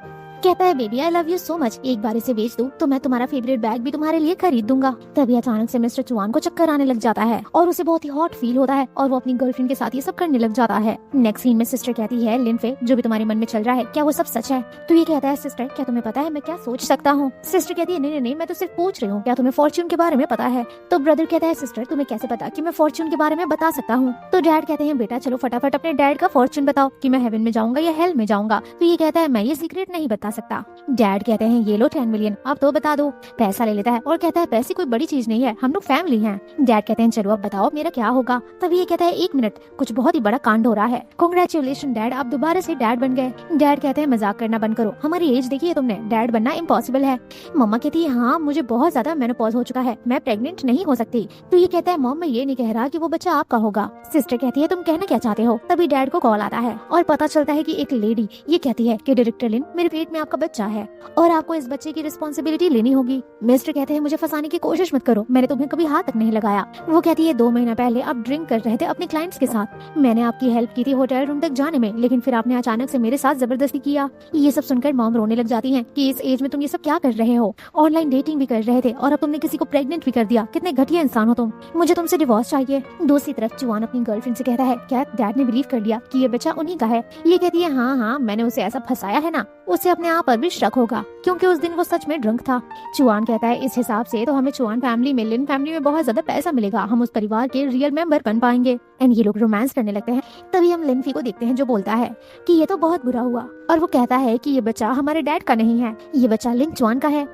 कहता है baby I love you so much, एक बार इसे बेच दूं तो मैं तुम्हारा फेवरेट बैग भी तुम्हारे लिए खरीद दूंगा। तभी अचानक से मिस्टर चुआन को चक्कर आने लग जाता है और उसे बहुत ही हॉट फील होता है और वो अपनी गर्लफ्रेंड के साथ ये सब करने लग जाता है। नेक्स्ट सीन में सिस्टर कहती है लिन फे जो भी तुम्हारे मन में चल रहा है क्या वो सब सच है। तो ये कहता है सिस्टर क्या तुम्हें पता है मैं क्या सोच सकता हूँ। सिस्टर कहती है नहीं नहीं मैं तो सिर्फ पूछ रही हूँ, क्या तुम्हें फॉर्च्यून के बारे में पता है। तो ब्रदर कहता है सिस्टर तुम्हें कैसे पता कि मैं फॉर्च्यून के बारे में बता सकता हूँ। तो डैड कहते हैं बेटा चलो फटाफट अपने डैड का फॉर्च्यून बताओ कि मैं हेवन में जाऊंगा या हेल में जाऊंगा। तो ये कहता है मैं ये सीक्रेट नहीं बता सकता। डैड कहते हैं ये लो 10 मिलियन अब तो बता दो। पैसा ले लेता है और कहता है पैसे कोई बड़ी चीज नहीं है, हम लोग फैमिली हैं। डैड कहते हैं चलो अब बताओ मेरा क्या होगा। तभी ये कहता है 1 मिनट कुछ बहुत ही बड़ा कांड हो रहा है। कांग्रेचुलेशन डैड आप दोबारा से डैड बन गए। डैड कहते हैं मजाक करना बंद करो, हमारी एज देखी है तुमने, डैड बनना इम्पॉसिबल है। मम्मा कहती है हाँ मुझे बहुत ज्यादा मेनोपॉज हो चुका है, मैं प्रेग्नेंट नहीं हो सकती। तो ये कहता है मॉम मैं ये नहीं कह रहा कि वो बच्चा आपका होगा। सिस्टर कहती है तुम कहना क्या चाहते हो। तभी डैड को कॉल आता है और पता चलता है कि एक लेडी ये कहती है कि डायरेक्टर लिन मेरे पेट में आपका बच्चा है और आपको इस बच्चे की रिस्पॉन्सिबिलिटी लेनी होगी। मिस्टर कहते हैं मुझे फंसाने की कोशिश मत करो, मैंने तुम्हें कभी हाथ तक नहीं लगाया। वो कहती है 2 महीना पहले आप ड्रिंक कर रहे थे अपने क्लाइंट्स के साथ, मैंने आपकी हेल्प की थी होटल रूम तक जाने में लेकिन फिर आपने अचानक से मेरे साथ जबरदस्ती किया। ये सब सुनकर मॉम रोने लग जाती है कि इस एज में तुम ये सब क्या कर रहे हो, ऑनलाइन डेटिंग भी कर रहे थे और अब तुमने किसी को प्रेग्नेंट भी कर दिया, कितने घटिया इंसान हो तुम, मुझे तुमसे डिवोर्स चाहिए। दूसरी तरफ चुआन अपनी गर्लफ्रेंड से कहता है क्या डैड ने बिलीव कर लिया कि ये बच्चा उन्हीं का है। ये कहती है हाँ मैंने उसे ऐसा फंसाया है ना, उसे अपने आप पर भी शक होगा क्योंकि उस दिन वो सच में ड्रंक था। चुआन कहता है इस हिसाब से तो हमें चुआन फैमिली में लिन फैमिली में बहुत ज्यादा पैसा मिलेगा, हम उस परिवार के रियल मेंबर बन पाएंगे। एंड ये लोग रोमांस करने लगते हैं। तभी हम लिन फी को देखते हैं जो बोलता है कि ये तो बहुत बुरा हुआ और वो कहता है कि ये बच्चा हमारे डैड का नहीं है, ये बच्चा लिन चुआन का है।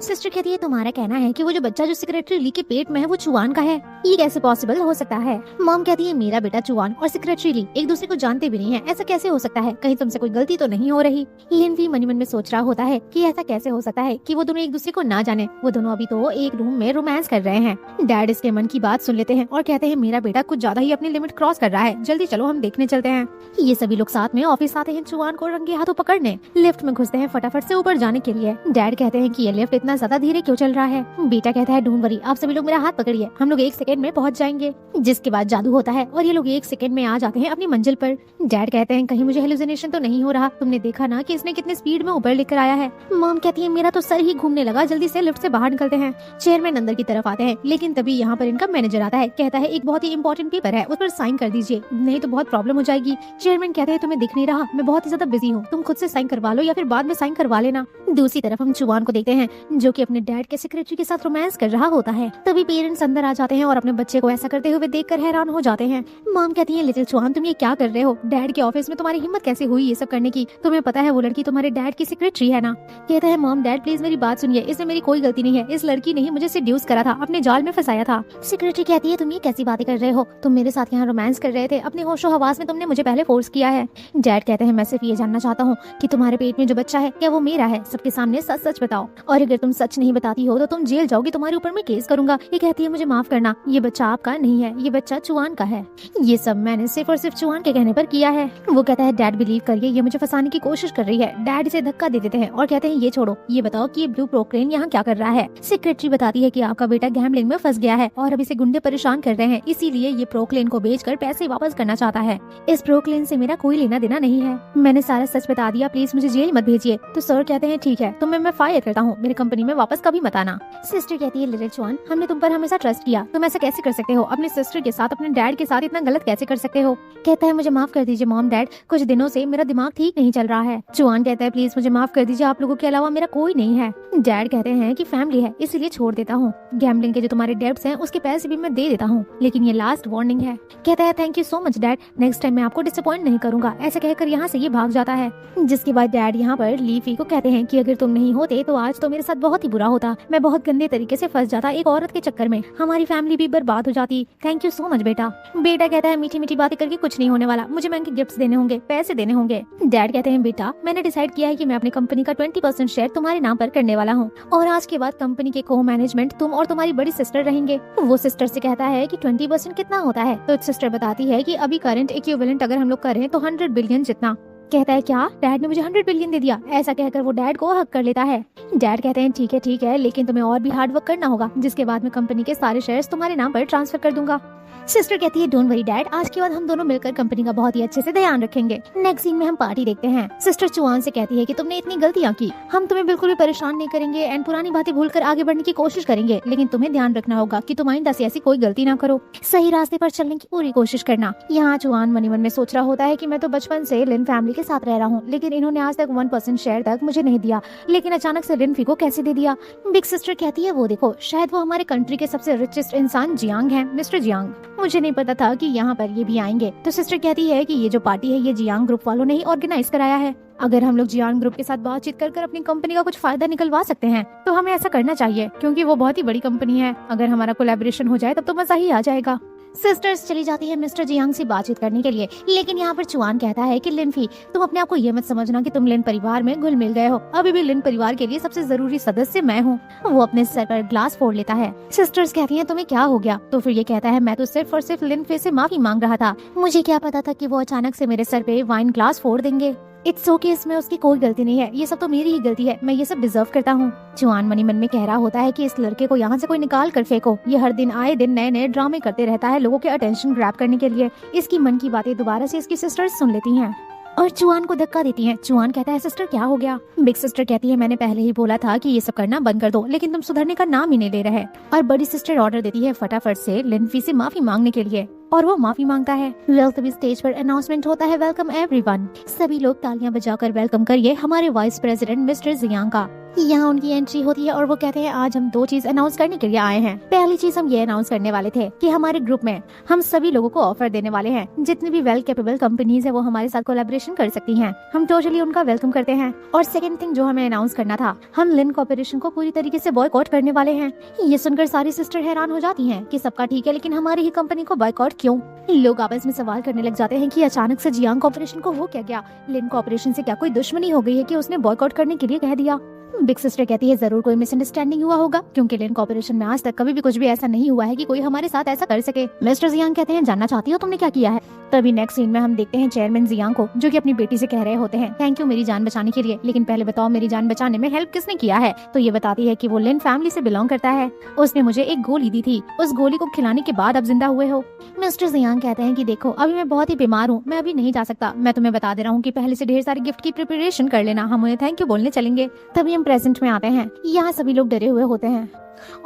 सिस्टर कहती है तुम्हारा कहना है कि वो जो बच्चा जो सेक्रेटरी ली के पेट में है वो चुआन का है, ये कैसे पॉसिबल हो सकता है। मॉम कहती है मेरा बेटा चुआन और सेक्रेटरी ली एक दूसरे को जानते भी नहीं है, ऐसा कैसे हो सकता है, कहीं तुमसे कोई गलती तो नहीं हो रही। लिन भी मन में सोच रहा होता है कि ऐसा कैसे हो सकता है कि वो दोनों एक दूसरे को ना जाने, वो दोनों अभी तो एक रूम में रोमांस कर रहे हैं। डैड इसके मन की बात सुन लेते हैं और कहते हैं मेरा बेटा कुछ ज्यादा ही अपनी लिमिट क्रॉस कर रहा है, जल्दी चलो हम देखने चलते हैं। ये सभी लोग साथ में ऑफिस आते हैं चुआन को रंगे हाथों पकड़ने, लिफ्ट में घुसते हैं फटाफट से ऊपर जाने के लिए। डैड कहते हैं कि ये लिफ्ट इतना ज्यादा धीरे क्यों चल रहा है। बेटा कहता है डोंट वरी आप सभी लोग मेरा हाथ पकड़िए, हम लोग 1 सेकंड में पहुंच जाएंगे। जिसके बाद जादू होता है और ये लोग 1 सेकंड में आ जाते हैं अपनी मंजिल पर। डैड कहते हैं कहीं मुझे हेलुसिनेशन तो नहीं हो रहा, तुमने देखा ना कि इसने कितनी स्पीड में ऊपर लेकर आया है। मॉम कहती है मेरा तो सर ही घूमने लगा, जल्दी से लिफ्ट से बाहर निकलते हैं। चेयरमैन अंदर की तरफ आते हैं लेकिन तभी यहाँ पर इनका मैनेजर आता है, कहता है एक बहुत ही इंपॉर्टेंट पेपर है उस पर साइन कर दीजिए नहीं तो बहुत प्रॉब्लम हो जाएगी। चेयरमैन कहते हैं तुम्हें दिख नहीं रहा मैं बहुत ही ज्यादा बिजी हूँ, तुम खुद से साइन करवा लो या फिर बाद में साइन करवा लेना। दूसरी तरफ हम चुआन को देखते हैं जो कि अपने डैड के सेक्रेटरी के साथ रोमांस कर रहा होता है। तभी पेरेंट्स अंदर आ जाते हैं और अपने बच्चे को ऐसा करते हुए देखकर हैरान हो जाते हैं। मॉम कहती है लिटिल चुआन तुम ये क्या कर रहे हो, डैड के ऑफिस में तुम्हारी हिम्मत कैसे हुई ये सब करने की, तुम्हें पता है वो लड़की तुम्हारे डैड की सेक्रेटरी है ना। कहता है मॉम डैड प्लीज मेरी बात सुनिए, इसमें मेरी कोई गलती नहीं है, इस लड़की ने ही मुझे सेड्यूस करा था, अपने जाल में फंसाया था। सेक्रेटरी कहती है तुम ये कैसी बातें कर रहे हो, तुम मेरे साथ यहाँ रोमांस कर रहे थे, अपने होशो हवास में तुमने मुझे पहले फोर्स किया है। डैड कहते हैं मैं सिर्फ ये जानना चाहता हूँ कि तुम्हारे पेट में जो बच्चा है क्या वो मेरा है, सबके सामने सच सच बताओ और अगर तुम सच नहीं बताती हो तो तुम जेल जाओगी, तुम्हारे ऊपर मैं केस करूंगा। ये कहती है मुझे माफ करना, ये बच्चा आपका नहीं है, ये बच्चा चुआन का है, ये सब मैंने सिर्फ और सिर्फ चुआन के कहने पर किया है। वो कहता है डैड बिलीव करिए ये मुझे फंसाने की कोशिश कर रही है। डैड इसे धक्का दे देते हैं और कहते हैं ये छोड़ो, ये बताओ कि ये ब्लू प्रोक्रेन यहाँ क्या कर रहा है। सेक्रेटरी बताती है कि आपका बेटा गैम्बलिंग में फंस गया है और अब इसे गुंडे परेशान कर रहे हैं, इसीलिए ये प्रोक्लेन को बेचकर पैसे वापस करना चाहता है। इस प्रोक्लेन से मेरा कोई लेना देना नहीं है, मैंने सारा सच बता दिया, प्लीज मुझे जेल मत भेजिए। तो सर कहते हैं ठीक ठीक है, तुम्हें मैं फायर करता हूँ, मेरी कंपनी में वापस कभी मत आना। सिस्टर कहती है लिटिल चुआन, हमने तुम पर हमेशा ट्रस्ट किया, तुम ऐसा कैसे कर सकते हो, अपने सिस्टर के साथ, अपने डैड के साथ इतना गलत कैसे कर सकते हो। कहता है मुझे माफ कर दीजिए मॉम डैड, कुछ दिनों से मेरा दिमाग ठीक नहीं चल रहा है। चुआन कहता है प्लीज मुझे माफ कर दीजिए, आप लोगों के अलावा मेरा कोई नहीं है। डैड कहते हैं कि फैमिली है इसीलिए छोड़ देता हूँ, गैम्बलिंग के जो तुम्हारे डेब्ट्स हैं उसके पैसे भी मैं दे देता हूँ, लेकिन ये लास्ट वार्निंग है। कहता है thank you so much dad, next time मैं आपको डिसअपॉइंट नहीं करूंगा। ऐसा कहकर यहाँ से ये भाग जाता है। जिसके बाद डैड यहाँ पर लीफी को कहते हैं कि अगर तुम नहीं होते तो आज तो मेरे साथ बहुत ही बुरा होता, मैं बहुत गंदे तरीके से फंस जाता एक औरत के चक्कर में, हमारी फैमिली भी बर्बाद हो जाती। थैंक यू सो मच बेटा। बेटा कहता है मीठी मीठी बातें करके कुछ नहीं होने वाला, मुझे महंगे गिफ्ट्स देने होंगे, पैसे देने होंगे। डैड कहते हैं बेटा मैंने डिसाइड किया है कि मैं अपनी कंपनी का 20% शेयर तुम्हारे नाम पर करने वाला हूँ, और आज के बाद कंपनी के को मैनेजमेंट तुम और तुम्हारी बड़ी सिस्टर रहेंगे। वो सिस्टर से कहता है कि 20% कितना होता है, तो सिस्टर बताती है कि अभी करंट इक्विवेलेंट अगर हम लोग करें तो 100 बिलियन जितना। कहता है क्या, डैड ने मुझे 100 बिलियन दे दिया। ऐसा कहकर वो डैड को हक कर लेता है। डैड कहते हैं ठीक है, लेकिन तुम्हें और भी हार्ड वर्क करना होगा, जिसके बाद मैं कंपनी के सारे शेयर्स तुम्हारे नाम पर ट्रांसफर कर दूंगा। सिस्टर कहती है डोंट वरी डैड, आज के बाद हम दोनों मिलकर कंपनी का बहुत ही अच्छे से ध्यान रखेंगे। नेक्स्ट सीन में हम पार्टी देखते हैं। सिस्टर चुआन से कहती है कि तुमने इतनी गलतियां की, हम तुम्हें बिल्कुल भी परेशान नहीं करेंगे एंड पुरानी बातें भूलकर आगे बढ़ने की कोशिश करेंगे, लेकिन तुम्हें ध्यान रखना होगा कि तुम आइंदा से ऐसी कोई गलती ना करो, सही रास्ते पर चलने की पूरी कोशिश करना। यहाँ चुआन मन ही मन में सोच रहा होता है कि मैं तो बचपन से लिन फैमिली के साथ रह रहा हूँ, लेकिन इन्होंने आज तक 1% शेयर तक मुझे नहीं दिया, लेकिन अचानक से लिन फी को कैसे दे दिया। बिग सिस्टर कहती है वो देखो, शायद वो हमारे कंट्री के सबसे रिचेस्ट इंसान जियांग है, मिस्टर जियांग। मुझे नहीं पता था कि यहाँ पर ये भी आएंगे। तो सिस्टर कहती है कि ये जो पार्टी है ये जियांग ग्रुप वालों ने ही ऑर्गेनाइज कराया है। अगर हम लोग जियांग ग्रुप के साथ बातचीत कर अपनी कंपनी का कुछ फायदा निकलवा सकते हैं तो हमें ऐसा करना चाहिए, क्योंकि वो बहुत ही बड़ी कंपनी है। अगर हमारा कोलैबोरेशन हो जाए तब तो मजा ही आ जाएगा। सिस्टर्स चली जाती है मिस्टर जियांग से बातचीत करने के लिए, लेकिन यहाँ पर चुआन कहता है कि लिनफी तुम अपने आप को ये मत समझना कि तुम लिन परिवार में घुल मिल गए हो, अभी भी लिन परिवार के लिए सबसे जरूरी सदस्य मैं हूँ। वो अपने सर पर ग्लास फोड़ लेता है। सिस्टर्स कहती हैं तुम्हें क्या हो गया, तो फिर ये कहता है मैं तो सिर्फ और सिर्फ लिनफी से माफी मांग रहा था, मुझे क्या पता था कि वो अचानक से मेरे सर पे वाइन ग्लास फोड़ देंगे। इट्स ओके, इसमें उसकी कोई गलती नहीं है, ये सब तो मेरी ही गलती है, मैं ये सब डिजर्व करता हूँ। चुआन मनी मन में कह रहा होता है कि इस लड़के को यहाँ से कोई निकाल कर फेंको, ये हर दिन आए दिन नए नए ड्रामे करते रहता है लोगों के अटेंशन ग्रैब करने के लिए। इसकी मन की बातें दोबारा से इसकी सिस्टर्स सुन लेती हैं और चुआन को धक्का देती हैं। चुआन कहता है सिस्टर क्या हो गया। बिग सिस्टर कहती है मैंने पहले ही बोला था कि ये सब करना बंद कर दो, लेकिन तुम सुधरने का नाम ही नहीं ले रहे। और बड़ी सिस्टर ऑर्डर देती है फटाफट से लिनफी से माफी मांगने के लिए, और वो माफी मांगता है। तभी स्टेज पर अनाउंसमेंट होता है वेलकम एवरीवन, सभी लोग तालियां बजाकर वेलकम करिए हमारे वाइस प्रेसिडेंट मिस्टर जियांग का। यहाँ उनकी एंट्री होती है और वो कहते हैं आज हम 2 चीज अनाउंस करने के लिए आए हैं। पहली चीज हम ये अनाउंस करने वाले थे कि हमारे ग्रुप में हम सभी लोगों को ऑफर देने वाले हैं, जितनी भी वेल कैपेबल कंपनीज है वो हमारे साथ कोलैबोरेशन कर सकती हैं, हम टोटली उनका वेलकम करते हैं। और सेकंड थिंग जो हमें अनाउंस करना था, हम लिन कॉर्पोरेशन को पूरी तरीके से बॉयकॉट करने वाले हैं। ये सुनकर सारी सिस्टर हैरान हो जाती हैं कि सबका ठीक है लेकिन हमारी ही कंपनी को बॉयकॉट क्यों। लोग आपस में सवाल करने लग जाते हैं कि अचानक से जियांग कॉर्पोरेशन को हो क्या गया, लिन कॉर्पोरेशन से क्या कोई दुश्मनी हो गई है कि उसने बॉयकॉट करने के लिए कह दिया। बिग सिस्टर कहती है जरूर कोई मिसअंडरस्टैंडिंग हुआ होगा, क्योंकि लिन कॉर्पोरेशन में आज तक कभी भी कुछ भी ऐसा नहीं हुआ है कि कोई हमारे साथ ऐसा कर सके। मिस्टर जियांग कहते हैं जानना चाहती हो तुमने क्या किया है। तभी नेक्स्ट सीन में हम देखते हैं चेयरमैन जियांग को, जो कि अपनी बेटी से कह रहे होते हैं थैंक यू मेरी जान बचाने के लिए, लेकिन पहले बताओ मेरी जान बचाने में हेल्प किसने किया है। तो ये बताती है कि वो लिन फैमिली से बिलोंग करता है, उसने मुझे एक गोली दी थी, उस गोली को खिलाने के बाद आप जिंदा हुए हो। मिस्टर जियांग कहते हैं कि देखो अभी मैं बहुत ही बीमार हूँ, मैं अभी नहीं जा सकता, मैं तुम्हें बता दे रहा हूँ कि पहले से ढेर सारे गिफ्ट की प्रिपरेशन कर लेना, हम उन्हें थैंक यू बोलने चलेंगे। तभी हम प्रेजेंट में आते हैं, यहाँ सभी लोग डरे हुए होते हैं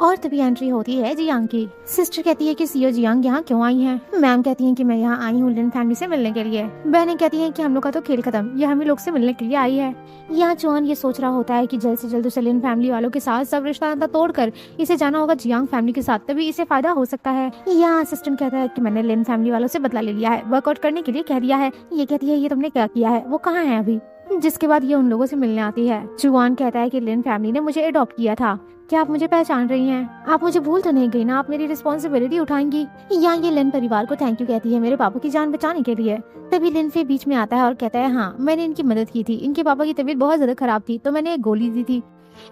और तभी एंट्री होती है जियांग की। सिस्टर कहती है कि सीओ जियांग यहाँ क्यों आई हैं? मैम कहती हैं कि मैं यहाँ आई हूँ लिन फैमिली से मिलने के लिए। बहनें कहती हैं कि हम लोग का तो खेल खत्म, ये हम ही लोग से मिलने के लिए आई है। यहाँ चुआन ये सोच रहा होता है कि जल्द से जल्द उसे लिन फैमिली वालों के साथ सब रिश्ता नाता तोड़कर इसे जाना होगा जियांग फैमिली के साथ, तभी इसे फायदा हो सकता है। यहाँ असिस्टेंट कहता है कि मैंने लिन फैमिली वालों से बदला ले लिया है, वर्कआउट करने के लिए कह दिया है। ये कहती है ये तुमने क्या किया है, वो कहाँ है अभी। जिसके बाद ये उन लोगों से मिलने आती है। चुआन कहता है कि लिन फैमिली ने मुझे अडॉप्ट किया था, क्या आप मुझे पहचान रही हैं? आप मुझे भूल तो नहीं गई ना, आप मेरी रिस्पॉन्सिबिलिटी उठाएंगी। यहाँ ये लिन परिवार को थैंक यू कहती है मेरे पापा की जान बचाने के लिए। तभी लिन फे बीच में आता है और कहता है हाँ मैंने इनकी मदद की थी, इनके पापा की तबीयत बहुत ज्यादा खराब थी तो मैंने एक गोली दी थी।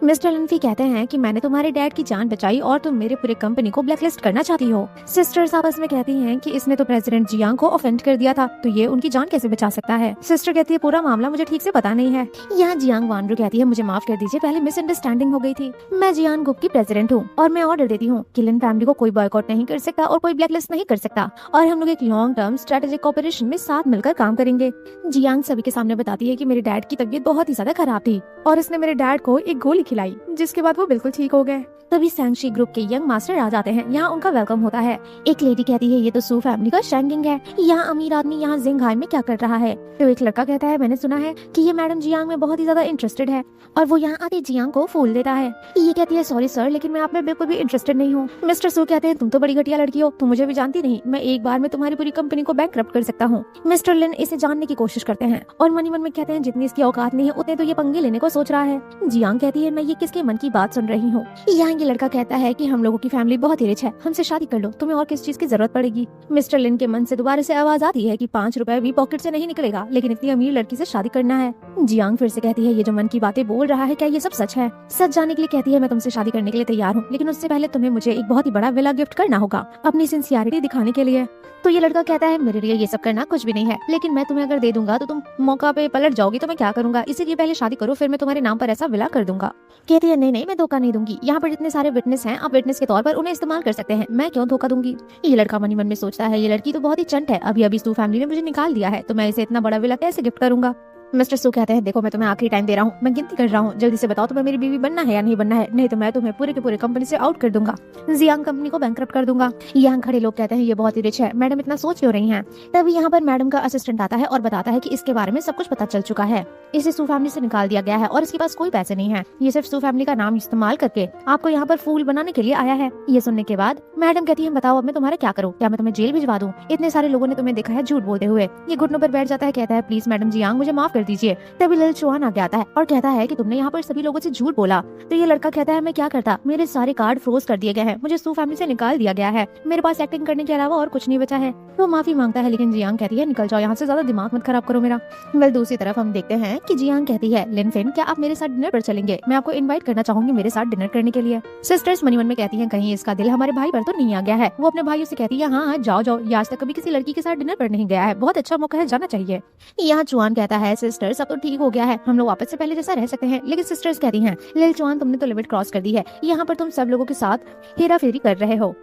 मिस्टर लिनफी कहते हैं कि मैंने तुम्हारे डैड की जान बचाई और तुम मेरे पूरे कंपनी को ब्लैकलिस्ट करना चाहती हो। सिस्टर्स आपस में कहती हैं कि इसने तो प्रेसिडेंट जियांग को ऑफेंड कर दिया था, तो ये उनकी जान कैसे बचा सकता है। सिस्टर कहती है पूरा मामला मुझे ठीक से पता नहीं है। यहाँ जियांग वानरू कहती है मुझे माफ कर दीजिए, पहले मिसअंडरस्टैंडिंग हो गई थी। मैं जियांग ग्रुप की प्रेसिडेंट हूँ और मैं ऑर्डर देती हूँ कि लिन फैमिली को कोई बॉयकॉट नहीं कर सकता और कोई ब्लैकलिस्ट नहीं कर सकता, और हम लोग एक लॉन्ग टर्म स्ट्रेटेजिक कोऑपरेशन में साथ मिलकर काम करेंगे। जियांग सभी के सामने बताती है कि मेरे डैड की तबीयत बहुत ही ज्यादा खराब थी और इसने मेरे डैड को एक गोली खिलाई, जिसके बाद वो बिल्कुल ठीक हो गए। तभी सैंगशी ग्रुप के यंग मास्टर आ जाते हैं। यहाँ उनका वेलकम होता है। एक लेडी कहती है ये तो सू फैमिली का शैंगिंग है, यहाँ अमीर आदमी यहाँ जिंगहाई में क्या कर रहा है। तो एक लड़का कहता है मैंने सुना है कि ये मैडम जियांग में बहुत ही ज्यादा इंटरेस्टेड है और वो यहाँ आते जियांग को फूल देता है। ये कहती है सॉरी सर, लेकिन मैं आप में बिल्कुल भी इंटरेस्टेड नहीं हूँ। मिस्टर सू कहते हैं तुम तो बड़ी घटिया लड़की हो, तुम मुझे भी जानती नहीं, मैं एक बार में तुम्हारी पूरी कंपनी को बैंकरप्ट कर सकता हूँ। मिस्टर लिन इसे जानने की कोशिश करते हैं और मन ही मन में कहते हैं जितनी इसकी औकात नहीं है उतने तो ये पंगे लेने को सोच रहा है। जियांग कहती है मैं ये किसके मन की बात सुन रही हूँ। यहाँ ये लड़का कहता है कि हम लोगों की फैमिली बहुत ही रिच है, हमसे शादी कर लो, तुम्हें और किस चीज की जरूरत पड़ेगी। मिस्टर लिन के मन से दोबारा से आवाज आती है कि 5 रुपए भी पॉकेट से नहीं निकलेगा, लेकिन इतनी अमीर लड़की से शादी करना है। जियांग फिर से कहती है ये जो मन की बातें बोल रहा है क्या ये सब सच है। सच जानने के लिए कहती है मैं तुमसे शादी करने के लिए तैयार हूँ, लेकिन उससे पहले तुम्हें मुझे एक बहुत ही बड़ा विला गिफ्ट करना होगा अपनी सिंसियरिटी दिखाने के लिए। तो ये लड़का कहता है मेरे लिए ये सब करना कुछ भी नहीं है, लेकिन मैं तुम्हें अगर दे दूंगा तो तुम मौका पे पलट जाओगी, तो मैं क्या करूंगा, इसीलिए पहले शादी करो, फिर मैं तुम्हारे नाम पर ऐसा विला कर दूंगा। कहती है नहीं मैं धोखा नहीं दूंगी, यहाँ पर जितने सारे विटनेस हैं आप विटनेस के तौर पर उन्हें इस्तेमाल कर सकते हैं, मैं क्यों धोखा दूंगी। ये लड़का मन ही मन में सोचता है ये लड़की तो बहुत ही चंट है, अभी अभी सू फैमिली ने मुझे निकाल दिया है, तो मैं इसे इतना बड़ा विला कैसे गिफ्ट करूंगा। मिस्टर सू कहते हैं देखो मैं तुम्हें आखिरी टाइम दे रहा हूँ, मैं गिनती कर रहा हूँ, जल्दी से बताओ तुम्हें मेरी बीवी बनना है या नहीं बनना है, नहीं तो मैं तुम्हें पूरे के पूरे कंपनी से आउट कर दूंगा, जियांग कंपनी को बैंकरप्ट कर दूंगा। यहाँ खड़े लोग कहते हैं ये बहुत ही रिच है, मैडम इतना सोच क्यों रही हैं। तभी यहाँ पर मैडम का असिस्टेंट आता है और बताता है कि इसके बारे में सब कुछ पता चल चुका है, इसे सू फैमिली से निकाल दिया गया है और इसके पास कोई पैसे नहीं है, ये सिर्फ सू फैमिली का नाम इस्तेमाल करके आपको यहाँ पर फूल बनाने के लिए आया है। ये सुनने के बाद मैडम कहती है बताओ अब मैं तुम्हारा क्या करूँ, क्या मैं तुम्हें जेल भिजवा दूँ, इतने सारे लोगों ने तुम्हें देखा है झूठ बोलते हुए। ये घुटनों पर बैठ जाता है, कहता है प्लीज मैडम जियांग मुझे माफ कर दीजिए। तभी लिल चुआन आगे आता है और कहता है कि तुमने यहाँ पर सभी लोगों से झूठ बोला। तो ये लड़का कहता है मैं क्या करता, मेरे सारे कार्ड फ्रोज कर दिए गए हैं, मुझे सू फैमिली से निकाल दिया गया है, मेरे पास एक्टिंग करने के अलावा और कुछ नहीं बचा है। वो माफी मांगता है लेकिन जियांग कहती है निकल जाओ यहाँ से, ज्यादा दिमाग मत खराब करो मेरा। वेल दूसरी तरफ हम देखते हैं कि जियांग कहती है लिन फिन क्या आप मेरे साथ डिनर पर चलेंगे, मैं आपको इनवाइट करना चाहूंगी मेरे साथ डिनर करने के लिए। सिस्टर्स मनी मन में कहती हैं कहीं इसका दिल हमारे भाई पर तो नहीं आ गया है। वो अपने भाइयों से कहती है हाँ जाओ जाओ, ये आज तक कभी किसी लड़की के साथ डिनर पर नहीं गया है, बहुत अच्छा मौका है, जाना चाहिए। यहाँ चुआन कहता है सिस्टर्स अब तो ठीक हो गया है, हम लोग वापस से पहले जैसा रह सकते हैं। लेकिन सिस्टर्स कहती हैं लिल चुआन तुमने तो लिमिट क्रॉस कर दी है, यहाँ पर तुम सब लोगों के साथ हेरा फेरी कर रहे हो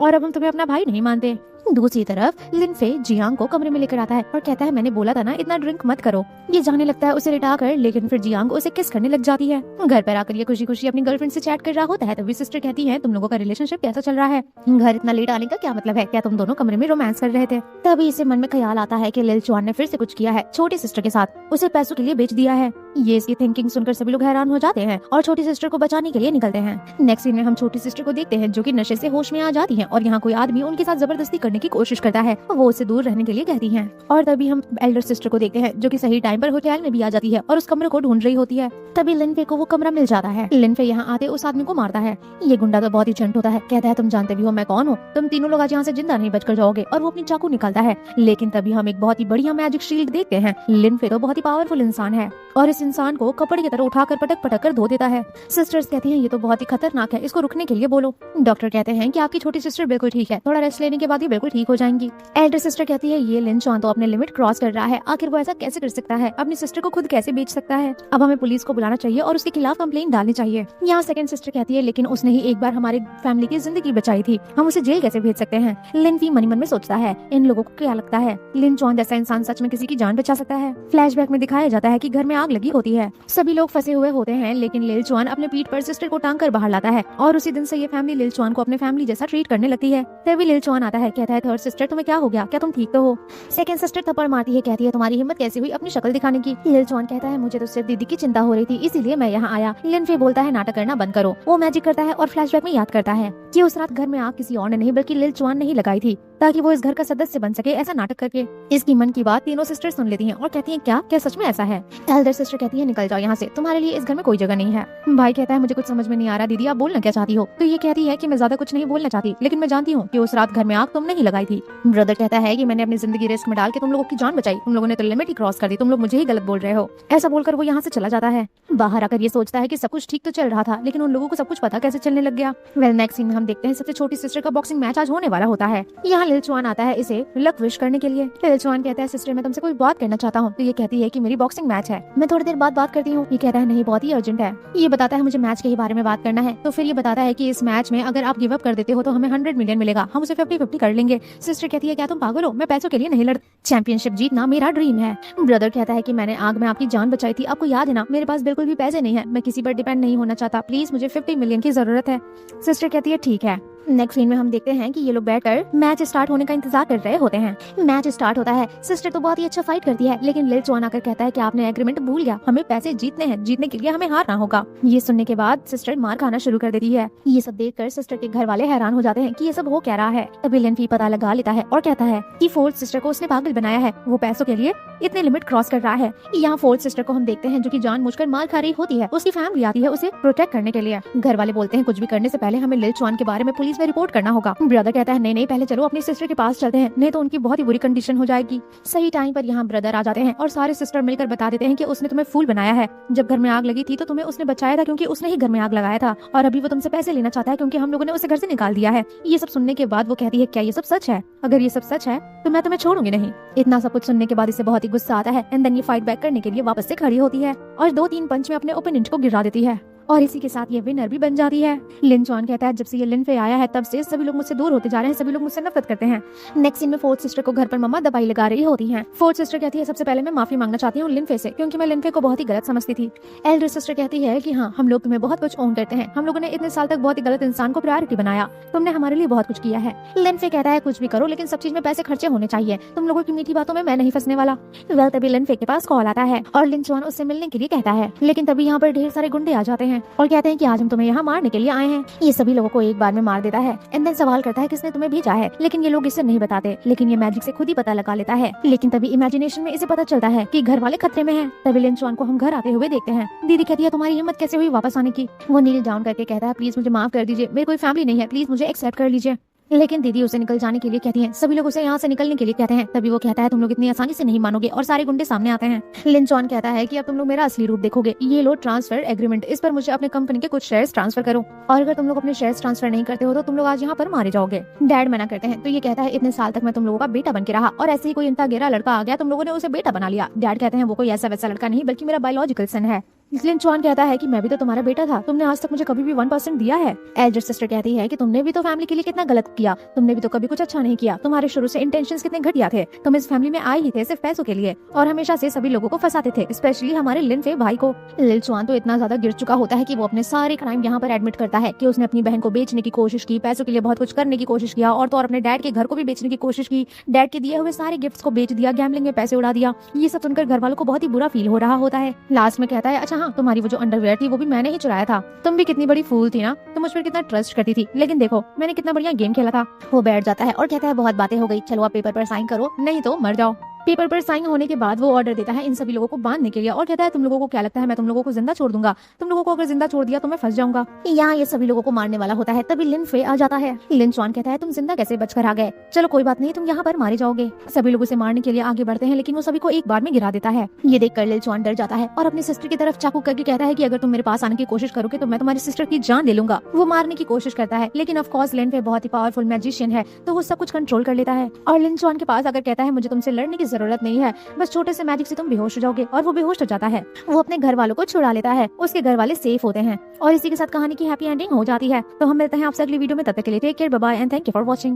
और अब हम तुम्हें अपना भाई नहीं मानते। दूसरी तरफ लिनफे जियांग को कमरे में लेकर आता है और कहता है मैंने बोला था ना इतना ड्रिंक मत करो। ये जाने लगता है उसे लिटा कर, लेकिन फिर जियांग उसे किस करने लग जाती है। घर पर आकर ये खुशी खुशी अपनी गर्लफ्रेंड से चैट कर रहा होता है, तभी सिस्टर कहती है तुम लोगों का रिलेशनशिप कैसा चल रहा है, घर इतना लेट आने का क्या मतलब है, क्या तुम दोनों कमरे में रोमांस कर रहे थे। तभी इसे मन में ख्याल आता है कि लिल चुआन ने फिर से कुछ किया है छोटी सिस्टर के साथ, उसे पैसों के लिए बेच दिया है। ये इसकी थिंकिंग सुनकर सभी लोग हैरान हो जाते हैं और छोटी सिस्टर को बचाने के लिए निकलते हैं। नेक्स्ट सीन में हम छोटी सिस्टर को देखते हैं जो कि नशे से होश में आ जाती है और यहाँ कोई आदमी उनके साथ जबरदस्ती करने की कोशिश करता है, वो उससे दूर रहने के लिए कहती हैं। और तभी हम एल्डर सिस्टर को देखते हैं जो कि सही टाइम पर होटल में भी आ जाती है और उस कमरे को ढूंढ रही होती है। तभी लिनफे को वो कमरा मिल जाता है। लिनफे यहाँ आते उस आदमी को मारता है। ये गुंडा तो बहुत ही चंट होता है, कहता है तुम जानते भी हो मैं कौन हूँ, तुम तीनों लोग आज यहाँ से जिंदा नहीं बचकर जाओगे, और वो अपनी चाकू निकालता है। लेकिन तभी हम एक बहुत ही बढ़िया मैजिक शील्ड देखते हैं। लिनफे तो बहुत ही पावरफुल इंसान है और इस इंसान को कपड़े की तरह उठाकर पटक पटक कर धो देता है। सिस्टर्स कहती हैं ये तो बहुत ही खतरनाक है, इसको रुकने के लिए बोलो। डॉक्टर कहते हैं कि आपकी छोटी सिस्टर बिल्कुल ठीक है, थोड़ा रेस्ट लेने के बाद ही बिल्कुल ठीक हो जाएंगी। एल्डर सिस्टर कहती है ये लिन चुआन तो अपने लिमिट क्रॉस कर रहा है, आखिर वो ऐसा कैसे कर सकता है, अपनी सिस्टर को खुद कैसे बेच सकता है, अब हमें पुलिस को बुलाना चाहिए और उसके खिलाफ कंप्लेंट डालनी चाहिए। यहाँ सेकंड सिस्टर कहती है लेकिन उसने ही एक बार हमारे फैमिली की जिंदगी बचाई थी, हम उसे जेल कैसे भेज सकते हैं। लिन भी मनी मन में सोचता है इन लोगों को क्या लगता है लिन चुआन जैसा इंसान सच में किसी की जान बचा सकता है। फ्लैशबैक में दिखाया जाता है कि घर में आग लगी होती है, सभी लोग फंसे हुए होते हैं, लेकिन लिल चुआन अपने पीठ पर सिस्टर को टांग कर बाहर लाता है और उसी दिन से ये फैमिली लिल चुआन को अपने फैमिली जैसा ट्रीट करने लगती है। तभी लिल चुआन आता है, कहता है थर्ड सिस्टर तुम्हें क्या हो गया, क्या तुम ठीक तो हो। सेकंड सिस्टर थप्पड़ मारती है, कहती है तुम्हारी हिम्मत कैसे हुई अपनी शक्ल दिखाने की। लिल चुआन कहता है मुझे तो सिर्फ दीदी की चिंता हो रही थी, इसीलिए मैं यहाँ आया। लिनफे बोलता है नाटक करना बंद करो। वो मैजिक करता है और फ्लैशबैक में याद करता है कि उस रात घर में आग किसी और ने नहीं बल्कि लिल चुआन ने ही लगाई थी, ताकि वो इस घर का सदस्य बन सके, ऐसा नाटक करके। इसकी मन की बात तीनों सिस्टर सुन लेती हैं और कहती हैं क्या क्या सच में ऐसा है। एल्डर सिस्टर कहती है निकल जाओ यहाँ से, तुम्हारे लिए इस घर में कोई जगह नहीं है। भाई कहता है मुझे कुछ समझ में नहीं आ रहा दीदी, आप बोलना क्या चाहती हो। तो ये कहती है कि मैं ज्यादा कुछ नहीं बोलना चाहती, लेकिन मैं जानती हूँ कि उस रात घर में आग तुमने ही लगाई थी। ब्रदर कहता है कि मैंने अपनी जिंदगी रिस्क में डाल के तुम लोगों की जान बचाई, तुम लोगों ने तो लिमिट ही क्रॉस कर दी, तुम लोग मुझे ही गलत बोल रहे हो। ऐसा बोलकर वो यहाँ से चला जाता है। बाहर आकर ये सोचता है कि सब कुछ ठीक तो चल रहा था, लेकिन उन लोगों को सब कुछ पता कैसे चलने लग गया। वेल नेक्स्ट सीन में हम देखते हैं सबसे छोटी सिस्टर का बॉक्सिंग मैच आज होने वाला होता है। यहाँ लिल चुआन आता है इसे लक विश करने के लिए। लिल चुआन कहता है सिस्टर मैं तुमसे कोई बात करना चाहता हूँ। तो ये कहती है कि मेरी बॉक्सिंग मैच है, मैं थोड़ी देर बाद बात करती हूँ। ये कहता है नहीं बहुत ही अर्जेंट है। ये बताता है मुझे मैच के ही बारे में बात करना है। तो फिर ये बताता है कि इस मैच में अगर आप गिव अप कर देते हो तो हमें 100 मिलियन मिलेगा, हम उसे 50-50 कर लेंगे। सिस्टर कहती है क्या तुम पागल हो, मैं पैसों के लिए नहीं लड़ती, चैंपियनशिप जीतना मेरा ड्रीम है। ब्रदर कहता है कि मैंने आग में आपकी जान बचाई थी, आपको याद है ना, मेरे पास बिल्कुल भी पैसे नहीं है, मैं किसी पर डिपेंड नहीं होना चाहता, प्लीज मुझे 50 मिलियन की जरूरत है। सिस्टर कहती है ठीक है। नेक्स्ट सीन में हम देखते हैं कि ये लोग बैठकर मैच स्टार्ट होने का इंतजार कर रहे होते हैं। मैच स्टार्ट होता है। सिस्टर तो बहुत ही अच्छा फाइट करती है, लेकिन लिल चुआन आकर कहता है कि आपने एग्रीमेंट भूल गया, हमें पैसे जीतने हैं, जीतने के लिए हमें हारना होगा। ये सुनने के बाद सिस्टर मार खाना शुरू कर देती है। ये सब देखकर सिस्टर के घर वाले हैरान हो जाते हैं कि ये सब हो क्या रहा है। तभी लिनफी पता लगा लेता है और कहता है कि फोर्थ सिस्टर को उसने पागल बनाया है, वो पैसों के लिए इतने लिमिट क्रॉस कर रहा है। यहाँ फोर्थ सिस्टर को हम देखते हैं जो कि जानबूझकर मार खा रही होती है। उसकी फैमिली आती है उसे प्रोटेक्ट करने के लिए। घर वाले बोलते हैं कुछ भी करने से पहले हमें लिल चुआन के बारे में पुलिस में रिपोर्ट करना होगा। ब्रदर कहता है नहीं पहले चलो अपनी सिस्टर के पास चलते हैं, नहीं तो उनकी बहुत ही बुरी कंडीशन हो जाएगी। सही टाइम पर यहाँ ब्रदर आ जाते हैं और सारे सिस्टर मिलकर बता देते हैं कि उसने तुम्हें फूल बनाया है। जब घर में आग लगी थी तो तुम्हें उसने बचाया था क्योंकि उसने ही घर में आग लगाया था, और अभी वो तुमसे पैसे लेना चाहता है क्योंकि हम लोगों ने उसे घर से निकाल दिया है। ये सब सुनने के बाद वो कहती है क्या ये सब सच है? अगर ये सब सच है तो मैं तुम्हें छोड़ूंगी नहीं। इतना सब कुछ सुनने के बाद इसे बहुत ही गुस्सा आता है एंड देन ये फाइट बैक करने के लिए वापस से खड़ी होती है और 2-3 पंच में अपने ओपोनेंट को गिरा देती है और इसी के साथ ये विनर भी बन जाती है। लिन चुआन कहता है जब से ये लिन फे आया है तब से सभी लोग मुझसे दूर होते जा रहे हैं, सभी लोग मुझसे नफरत करते हैं। नेक्स्ट सीन में फोर्थ सिस्टर को घर पर मम्मा दवाई लगा रही होती हैं। फोर्थ सिस्टर कहती है सबसे पहले मैं माफी मांगना चाहती हूँ लिन फे से, क्योंकि मैं लिन फे को बहुत ही गलत समझती थी। एल्डर सिस्टर कहती है कि हाँ हम लोग तुम्हें बहुत कुछ ओन करते हैं, हम लोगों ने इतने साल तक बहुत ही गलत इंसान को प्रायोरिटी बनाया, तुमने हमारे लिए बहुत कुछ किया है। लिन फे कहता है कुछ भी करो लेकिन सब चीज में पैसे खर्चे होने चाहिए, तुम लोगों की मीठी बातों में मैं नहीं फंसने वाला। वेल तभी लिन फे के पास कॉल आता है और लिन चुआन उससे मिलने के लिए कहता है, लेकिन तभी यहाँ पर ढेर सारे गुंडे आ जाते हैं और कहते हैं कि आज हम तुम्हें यहाँ मारने के लिए आए हैं। ये सभी लोगों को एक बार में मार देता है एंड देन सवाल करता है किसने तुम्हें भेजा है, लेकिन ये लोग इसे नहीं बताते, लेकिन ये मैजिक से खुद ही पता लगा लेता है। लेकिन तभी इमेजिनेशन में इसे पता चलता है कि घर वाले खतरे में हैं। तभी लिन चुआन को हम घर आते हुए देखते हैं। दीदी कहती है तुम्हारी हिम्मत कैसे हुई वापस आने की? वो नील डाउन करके कहता है प्लीज मुझे माफ कर दीजिए, मेरी कोई फैमिली नहीं है, प्लीज मुझे एक्सेप्ट कर लीजिए। लेकिन दीदी उसे निकल जाने के लिए कहती हैं, सभी लोग उसे यहाँ से निकलने के लिए कहते हैं। तभी वो कहता है तुम लोग इतनी आसानी से नहीं मानोगे और सारे गुंडे सामने आते हैं। लिन चुआन कहता है कि अब तुम लोग मेरा असली रूप देखोगे, ये लो ट्रांसफर एग्रीमेंट, इस पर मुझे अपने कंपनी के कुछ शेयर्स ट्रांसफर करो, और अगर तुम लोग अपने शेयर्स ट्रांसफर नहीं करते हो तो तुम लोग आज यहाँ पर मारे जाओगे। डैड मना करते हैं तो ये कहता है इतने साल तक मैं तुम लोगों का बेटा बन के रहा और ऐसे ही कोई इंता गेरा लड़का आ गया, तुम लोगों ने उसे बेटा बना लिया। डैड कहते हैं वो कोई ऐसा वैसा लड़का नहीं बल्कि मेरा बायोलॉजिकल सन है। लिन चुआन कहता है कि मैं भी तो तुम्हारा बेटा था, तुमने आज तक मुझे कभी भी 1% दिया है। एल्डर सिस्टर कहती है कि तुमने भी तो फैमिली के लिए कितना गलत किया, तुमने भी तो कभी कुछ अच्छा नहीं किया, तुम्हारे शुरू से इंटेंशंस कितने घटिया थे, तुम इस फैमिली में आए ही थे सिर्फ पैसों के लिए और हमेशा से सभी लोगों को फंसाते थे, स्पेशली हमारे लिन फे भाई को। लिन चुआन तो इतना ज्यादा गिर चुका होता है कि वो अपने सारे क्राइम यहाँ पर एडमिट करता है कि उसने अपनी बहन को बेचने की कोशिश की, पैसों के लिए बहुत कुछ करने की कोशिश किया और तो और अपने डैड के घर को भी बेचने की कोशिश की, डैड के दिए हुए सारे गिफ्ट्स को बेच दिया, गैम्बलिंग में पैसे उड़ा दिया। ये सब सुनकर घर वालों को बहुत ही बुरा फील हो रहा होता है। लास्ट में कहता है अच्छा हाँ तुम्हारी वो जो अंडरवियर थी वो भी मैंने ही चुराया था, तुम भी कितनी बड़ी फूल थी ना, तुम मुझ पर कितना ट्रस्ट करती थी, लेकिन देखो मैंने कितना बढ़िया गेम खेला था। वो बैठ जाता है और कहता है बहुत बातें हो गई, चलो आप पेपर पर साइन करो नहीं तो मर जाओ। पेपर पर साइन होने के बाद वो ऑर्डर देता है इन सभी लोगों को बांधने के लिए और कहता है तुम लोगों को क्या लगता है मैं तुम लोगों को जिंदा छोड़ दूंगा? तुम लोगों को अगर जिंदा छोड़ दिया तो मैं फंस जाऊंगा। यहाँ ये सभी लोगों को मारने वाला होता है। तभी लिन फे आ जाता है। लिन चुआन कहता है तुम जिंदा कैसे बचकर आ गए? चलो कोई बात नहीं, तुम यहाँ पर मारे जाओगे। सभी लोग उसे मारने के लिए आगे बढ़ते हैं लेकिन वो सभी को एक बार में गिरा देता है। ये देखकर लिन चुआन डर जाता है और अपनी सिस्टर की तरफ चाकू करके कहता है कि अगर तुम मेरे पास आने की कोशिश करोगे तो मैं तुम्हारी सिस्टर की जान ले लूंगा। वो मारने की कोशिश करता है लेकिन ऑफ कोर्स लिन फे बहुत ही पावरफुल मैजिशियन है तो वो सब कुछ कंट्रोल कर लेता है और लिन चुआन के पास आकर कहता है मुझे तुमसे लड़ने की जरूरत नहीं है, बस छोटे से मैजिक से तुम बेहोश हो जाओगे। और वो बेहोश हो जाता है। वो अपने घर वालों को छुड़ा लेता है, उसके घर वाले सेफ होते हैं और इसी के साथ कहानी की हैप्पी एंडिंग हो जाती है। तो हम मिलते हैं आपसे अगली वीडियो में, तब तक के लिए take care, bye bye and thank you for watching.